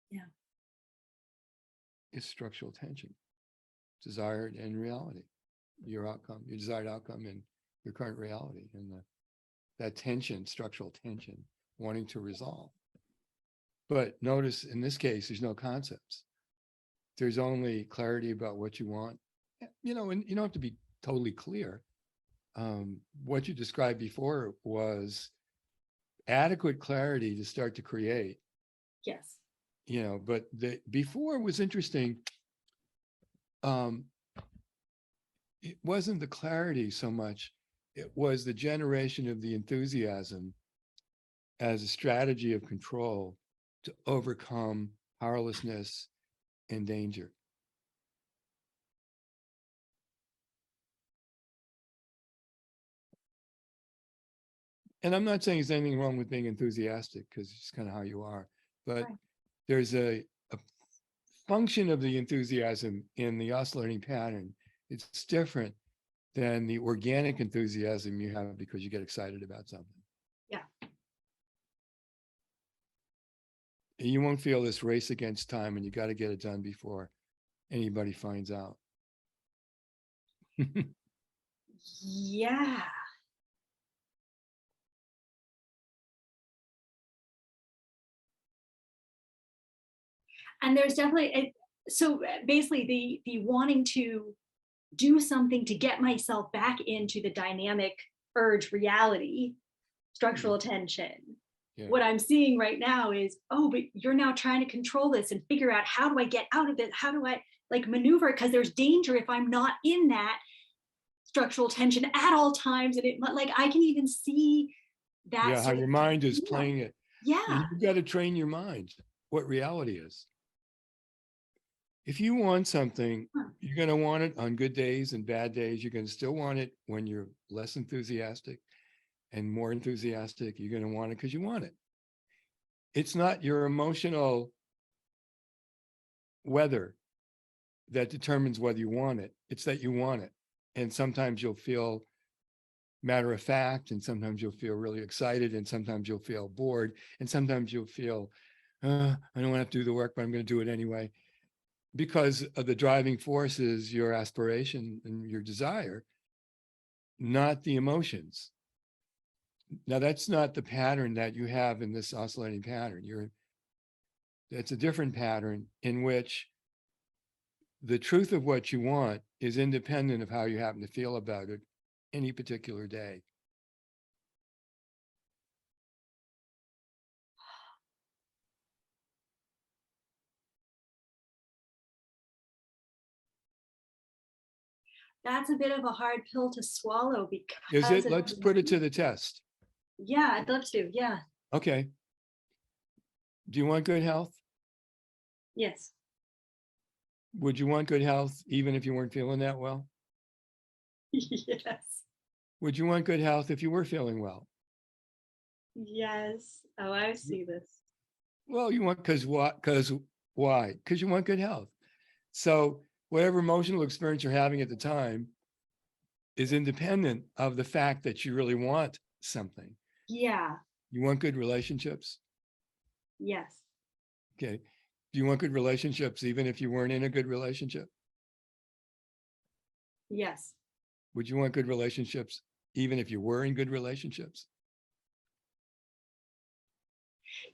yeah, is structural tension, desired and reality, your outcome, your desired outcome in your current reality, and that tension, structural tension, wanting to resolve. But notice in this case, there's no concepts. There's only clarity about what you want, you know, and you don't have to be totally clear. What you described before was adequate clarity to start to create. Yes. You know, but before was interesting. It wasn't the clarity so much, it was the generation of the enthusiasm as a strategy of control to overcome powerlessness and danger. And I'm not saying there's anything wrong with being enthusiastic, because it's kind of how you are, but Right. there's a function of the enthusiasm in the oscillating pattern. It's different than the organic enthusiasm you have because you get excited about something. Yeah. You won't feel this race against time, and you got to get it done before anybody finds out. Yeah. And there's definitely so basically the wanting to do something to get myself back into the dynamic urge reality, structural attention. Yeah. What I'm seeing right now is, oh, but you're now trying to control this and figure out, how do I get out of it? How do I like maneuver? Because there's danger if I'm not in that structural tension at all times. And it like I can even see that. Yeah, how your mind is playing it. Yeah. You've got to train your mind what reality is. If you want something, you're going to want it on good days and bad days. You're going to still want it when you're less enthusiastic and more enthusiastic. You're going to want it because you want it. It's not your emotional weather that determines whether you want it. It's that you want it. And sometimes you'll feel matter of fact, and sometimes you'll feel really excited, and sometimes you'll feel bored, and sometimes you'll feel, I don't want to have to do the work, but I'm going to do it anyway. because of the driving force is your aspiration and your desire, not the emotions. Now, that's not the pattern that you have in this oscillating pattern. It's a different pattern in which the truth of what you want is independent of how you happen to feel about it any particular day. That's a bit of a hard pill to swallow because Is it? Let's put it to the test. Yeah, I'd love to. Yeah. Okay. Do you want good health? Yes. Would you want good health even if you weren't feeling that well? Yes. Would you want good health if you were feeling well? Yes. Oh, I see this. Well, you want, because what? Because why? Because you want good health. So whatever emotional experience you're having at the time is independent of the fact that you really want something. Yeah. You want good relationships? Yes. Okay. Do you want good relationships even if you weren't in a good relationship? Yes. Would you want good relationships even if you were in good relationships?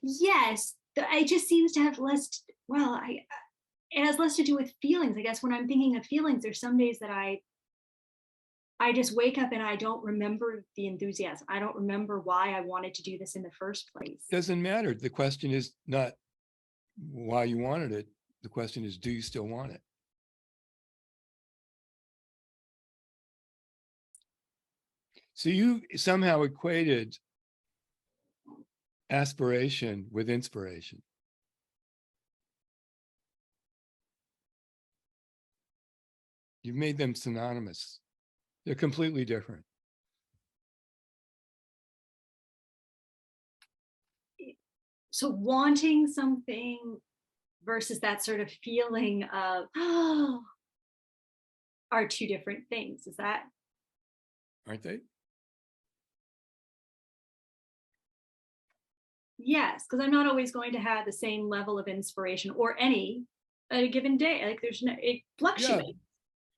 Yes. It just seems to have less, well, it has less to do with feelings. I guess when I'm thinking of feelings, there's some days that I just wake up and I don't remember the enthusiasm. I don't remember why I wanted to do this in the first place. Doesn't matter. The question is not why you wanted it. The question is, do you still want it? So you somehow equated aspiration with inspiration. You've made them synonymous. They're completely different. So wanting something versus that sort of feeling of, oh, are two different things. Is that? Aren't they? Yes, because I'm not always going to have the same level of inspiration or any at a given day. Like there's no, it fluctuates. Yeah,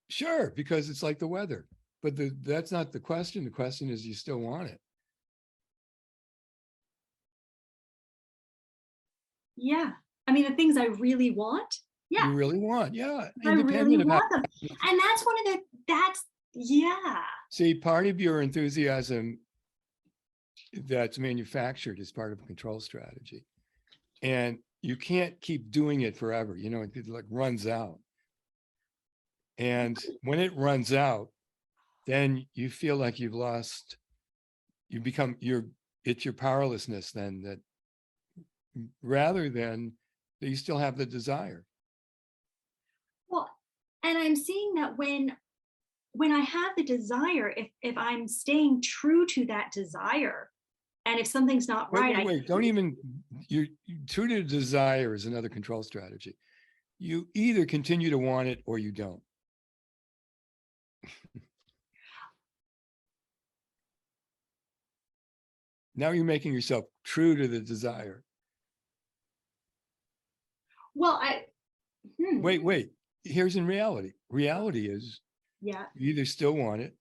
sure, because it's like the weather. But that's not the question. The question is, you still want it. Yeah. I mean, the things I really want. Yeah. You really want, yeah. I really Independent of want them. And that's one of the, yeah. See, part of your enthusiasm that's manufactured is part of a control strategy. And you can't keep doing it forever. You know, it like runs out. And when it runs out, then you feel like you've lost, it's your powerlessness then, that rather than that you still have the desire. Well, and I'm seeing that when I have the desire, if I'm staying true to that desire, and if something's not right, Wait, don't even, you true to desire is another control strategy. You either continue to want it or you don't. Now you're making yourself true to the desire. well, Wait. Here's in reality. Reality is, yeah. you either still want it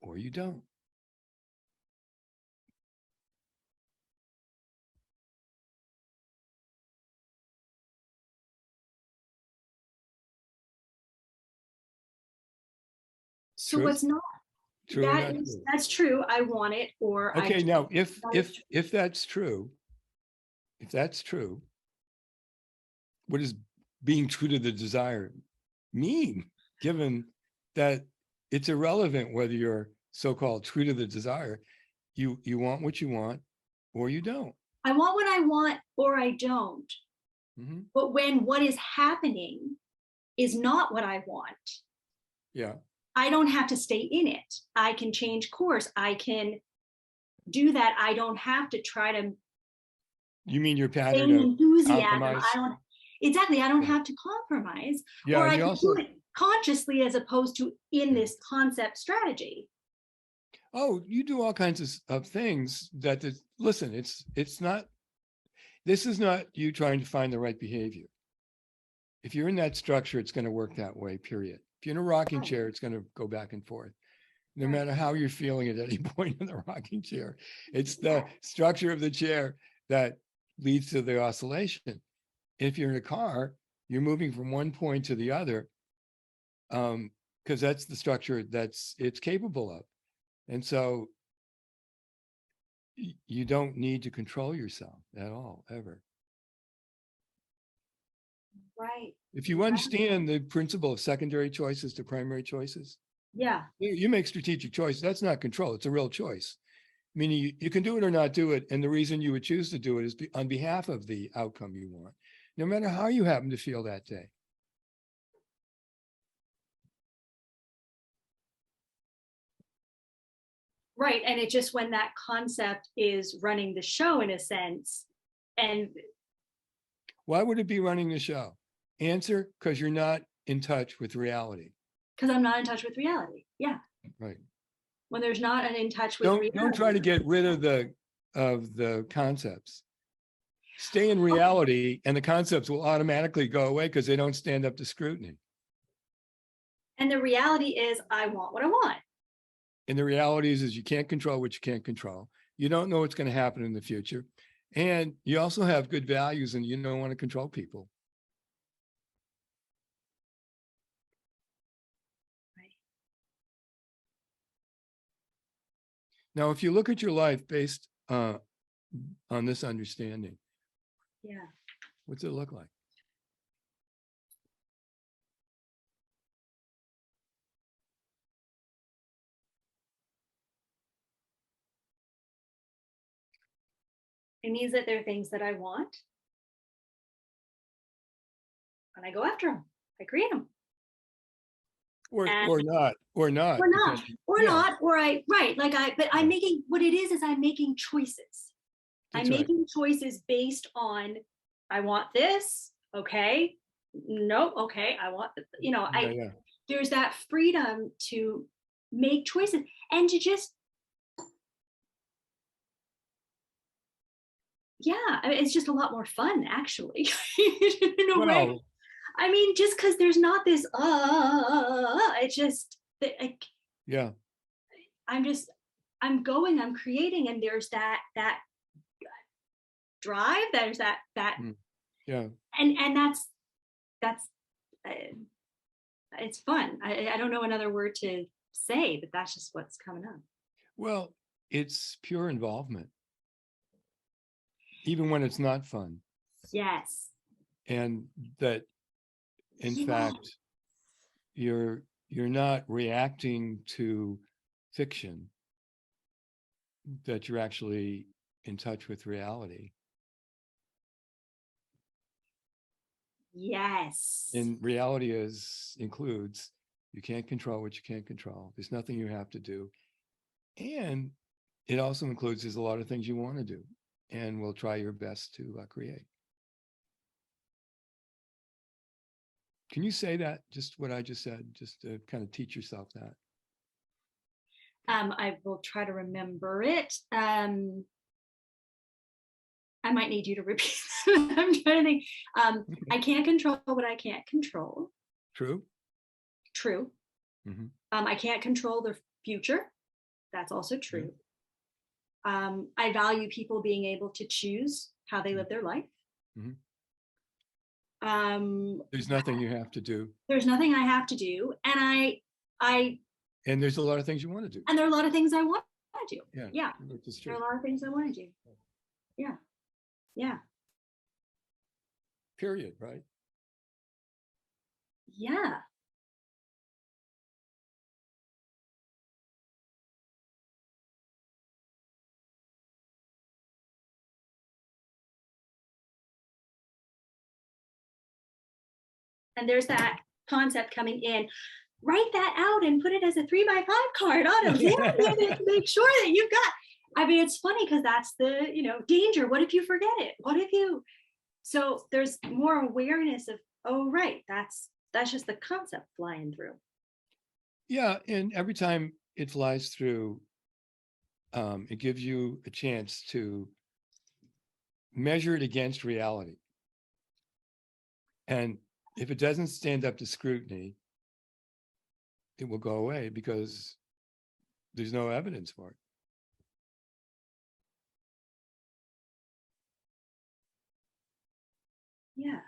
or you don't. So Truth? what's not, True or not true? that's true. I want it, or Okay, now if that's true, what does being true to the desire mean, given that it's irrelevant whether you're so-called true to the desire? You want what you want or you don't. I want what I want or I don't. Mm-hmm. But when what is happening is not what I want, Yeah. I don't have to stay in it. I can change course. I can do that. I don't have to try to. You mean your pattern of enthusiasm. compromise? I don't have to compromise. Yeah, or I and can also do it consciously as opposed to in this concept strategy. Oh, you do all kinds of things that listen, it's not, this is not you trying to find the right behavior. if you're in that structure, it's going to work that way, period. If you're in a rocking Right. chair, it's going to go back and forth. No Right. matter how you're feeling at any point in the rocking chair, it's the structure of the chair that leads to the oscillation. If you're in a car, you're moving from one point to the other, because that's the structure it's capable of. And so you don't need to control yourself at all, ever. Right. If you understand the principle of secondary choices to primary choices, Yeah. you make strategic choices. That's not control. It's a real choice. Meaning you can do it or not do it. And the reason you would choose to do it is on behalf of the outcome you want, no matter how you happen to feel that day. Right. And it just, when that concept is running the show in a sense, and Why would it be running the show? Answer, because you're not in touch with reality. because I'm not in touch with reality. Yeah. Right. When there's not an in touch with reality. Don't try to get rid of the concepts. Stay in reality, and the concepts will automatically go away because they don't stand up to scrutiny. And the reality is, I want what I want. And the reality is you can't control what you can't control. You don't know what's going to happen in the future. And you also have good values, and you don't want to control people. Right. Now, if you look at your life based on this understanding, Yeah. what's it look like? It means that there are things that I want, and I go after them. I create them. Or And- not. Or not. Or Yeah. not. Or but I'm making, what it is I'm making choices. That's I'm right. making choices based on, I want this. Okay. No. Okay. I want, Yeah. there's that freedom to make choices and to just, I mean, it's just a lot more fun, actually. In a way. Well, I mean, just because there's not this, it's just, yeah. I'm going, I'm creating, and there's that drive, there's that, Yeah. and that's, uh, it's fun. I don't know another word to say, but that's just what's coming up. Well, it's pure involvement, even when it's not fun. Yes. And that, in fact, you're not reacting to fiction, that you're actually in touch with reality. Yes. And reality includes you can't control what you can't control. There's nothing you have to do. And it also includes there's a lot of things you want to do, and we'll try your best to create. Can you say that, just what I just said, just to kind of teach yourself that? I will try to remember it. I might need you to repeat. I'm trying to think. I can't control what I can't control. True. Mm-hmm. I can't control the future. That's also true. Mm-hmm. I value people being able to choose how they live their life. Mm-hmm. There's nothing you have to do. There's nothing I have to do, and and there's a lot of things you want to do. And there are a lot of things I want to do. Yeah. There are a lot of things I want to do. Yeah. Period, right? Yeah. And there's that concept coming in. Write that out and put it as a 3x5 card on them. Make sure that you've got. I mean, it's funny because that's the, danger. What if you forget it? What if you? So there's more awareness of, oh, right, that's just the concept flying through. Yeah, and every time it flies through, it gives you a chance to measure it against reality. And if it doesn't stand up to scrutiny, it will go away because there's no evidence for it. Yeah.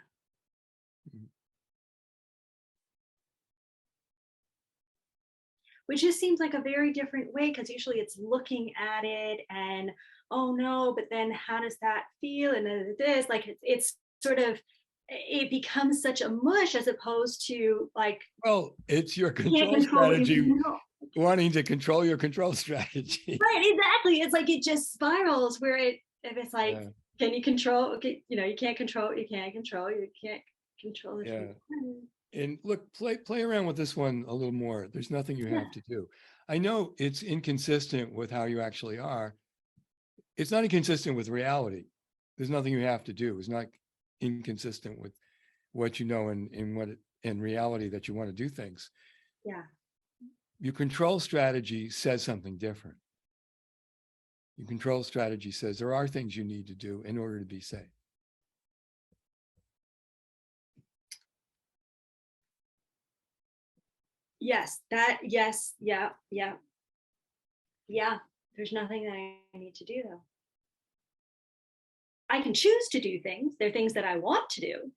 Which just seems like a very different way, because usually it's looking at it and, oh no, but then how does that feel? And then this, like it's sort of, it becomes such a mush as opposed to like, Well, it's your you can't control control what you strategy control. wanting to control your control strategy. Right, exactly. It's like it just spirals where if it's like, Yeah. can you control? Okay, you know, you can't control, you can't control, you can't control it. Yeah. And look, play around with this one a little more. There's nothing you have to do. I know it's inconsistent with how you actually are. It's not inconsistent with reality. There's nothing you have to do. It's not inconsistent with what you know in reality that you want to do things. Yeah. Your control strategy says something different. Your control strategy says there are things you need to do in order to be safe. Yes, yeah. There's nothing that I need to do though. I can choose to do things. There are things that I want to do.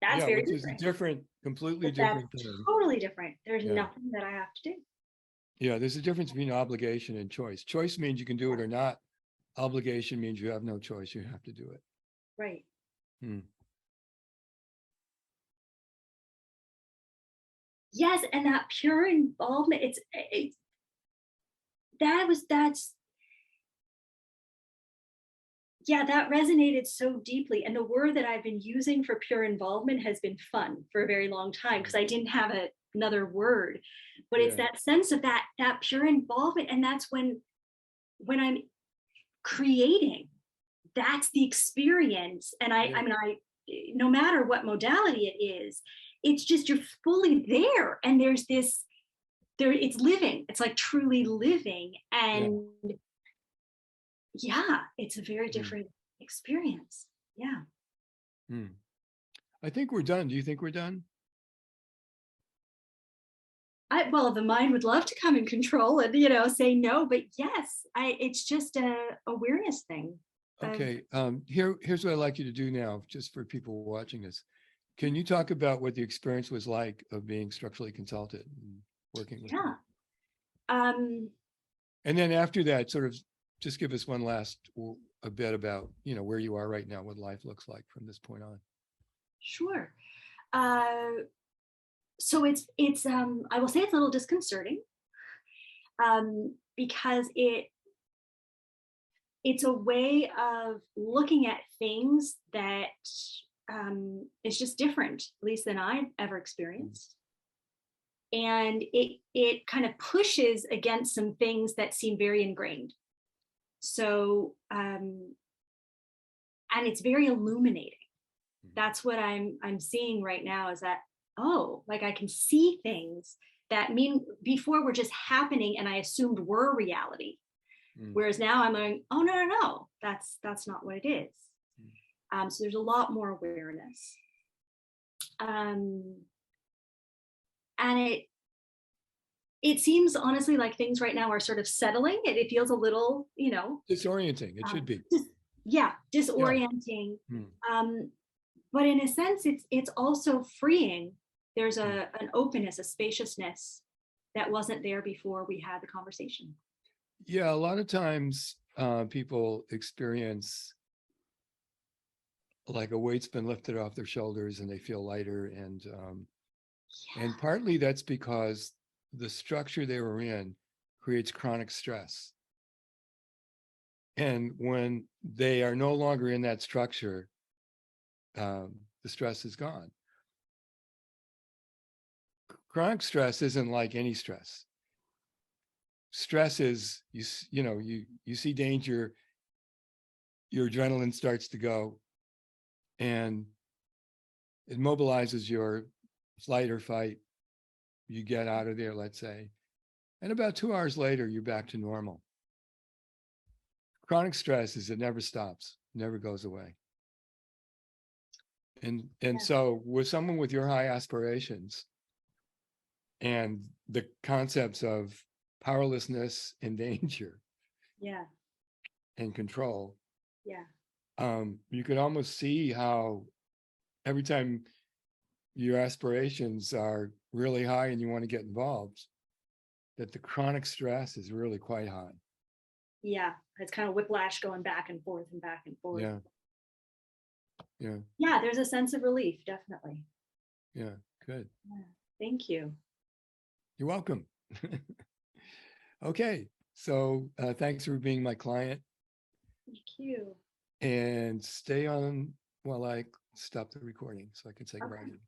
That's Yeah, very which is a different. completely But that's different thing. totally different. There's Yeah. nothing that I have to do. Yeah, there's a difference between obligation and choice. Choice means you can do it or not. Obligation means you have no choice. You have to do it. Right. Yes, and that pure involvement, that resonated so deeply. And the word that I've been using for pure involvement has been fun for a very long time, because I didn't have another word. But it's Yeah. that sense of that pure involvement. And that's when I'm creating, that's the experience. And Yeah. no matter what modality it is, it's just you're fully there. And there's this, it's living. It's like truly living. And yeah, it's a very different experience. Yeah. I think we're done. Do you think we're done? Well, the mind would love to come in control and, say no, but yes, it's just a awareness thing. Okay. Here's what I'd like you to do now, just for people watching this. Can you talk about what the experience was like of being structurally consulted and working with you? And then after that, sort of just give us one last a bit about, where you are right now, what life looks like from this point on. Sure. So it's I will say it's a little disconcerting, because it's a way of looking at things that is just different, at least than I've ever experienced. And it kind of pushes against some things that seem very ingrained. So and it's very illuminating. That's what I'm seeing right now, is that, oh, like I can see things that before were just happening and I assumed were reality. Whereas now I'm going, oh, no, that's not what it is. So there's a lot more awareness. And it seems honestly like things right now are sort of settling. It feels a little, disorienting. It should be. Disorienting. But in a sense, it's also freeing. There's an openness, a spaciousness that wasn't there before we had the conversation. Yeah, a lot of times people experience like a weight's been lifted off their shoulders and they feel lighter. And partly that's because the structure they were in creates chronic stress. And when they are no longer in that structure, the stress is gone. Chronic stress isn't like any stress. Stress is, you see danger, your adrenaline starts to go, and it mobilizes your flight or fight. You get out of there, let's say, and about 2 hours later, you're back to normal. Chronic stress is it never stops, never goes away. And Yeah. so with someone with your high aspirations and the concepts of powerlessness and danger Yeah. and control, Yeah. you could almost see how every time your aspirations are really high and you want to get involved, that the chronic stress is really quite high. Yeah. It's kind of whiplash going back and forth and back and forth. Yeah. Yeah. Yeah, there's a sense of relief, definitely. Yeah. Good. Yeah. Thank you. You're welcome. Okay. So thanks for being my client, Thank you. and stay on while I stop the recording so I can say Okay. goodbye to you.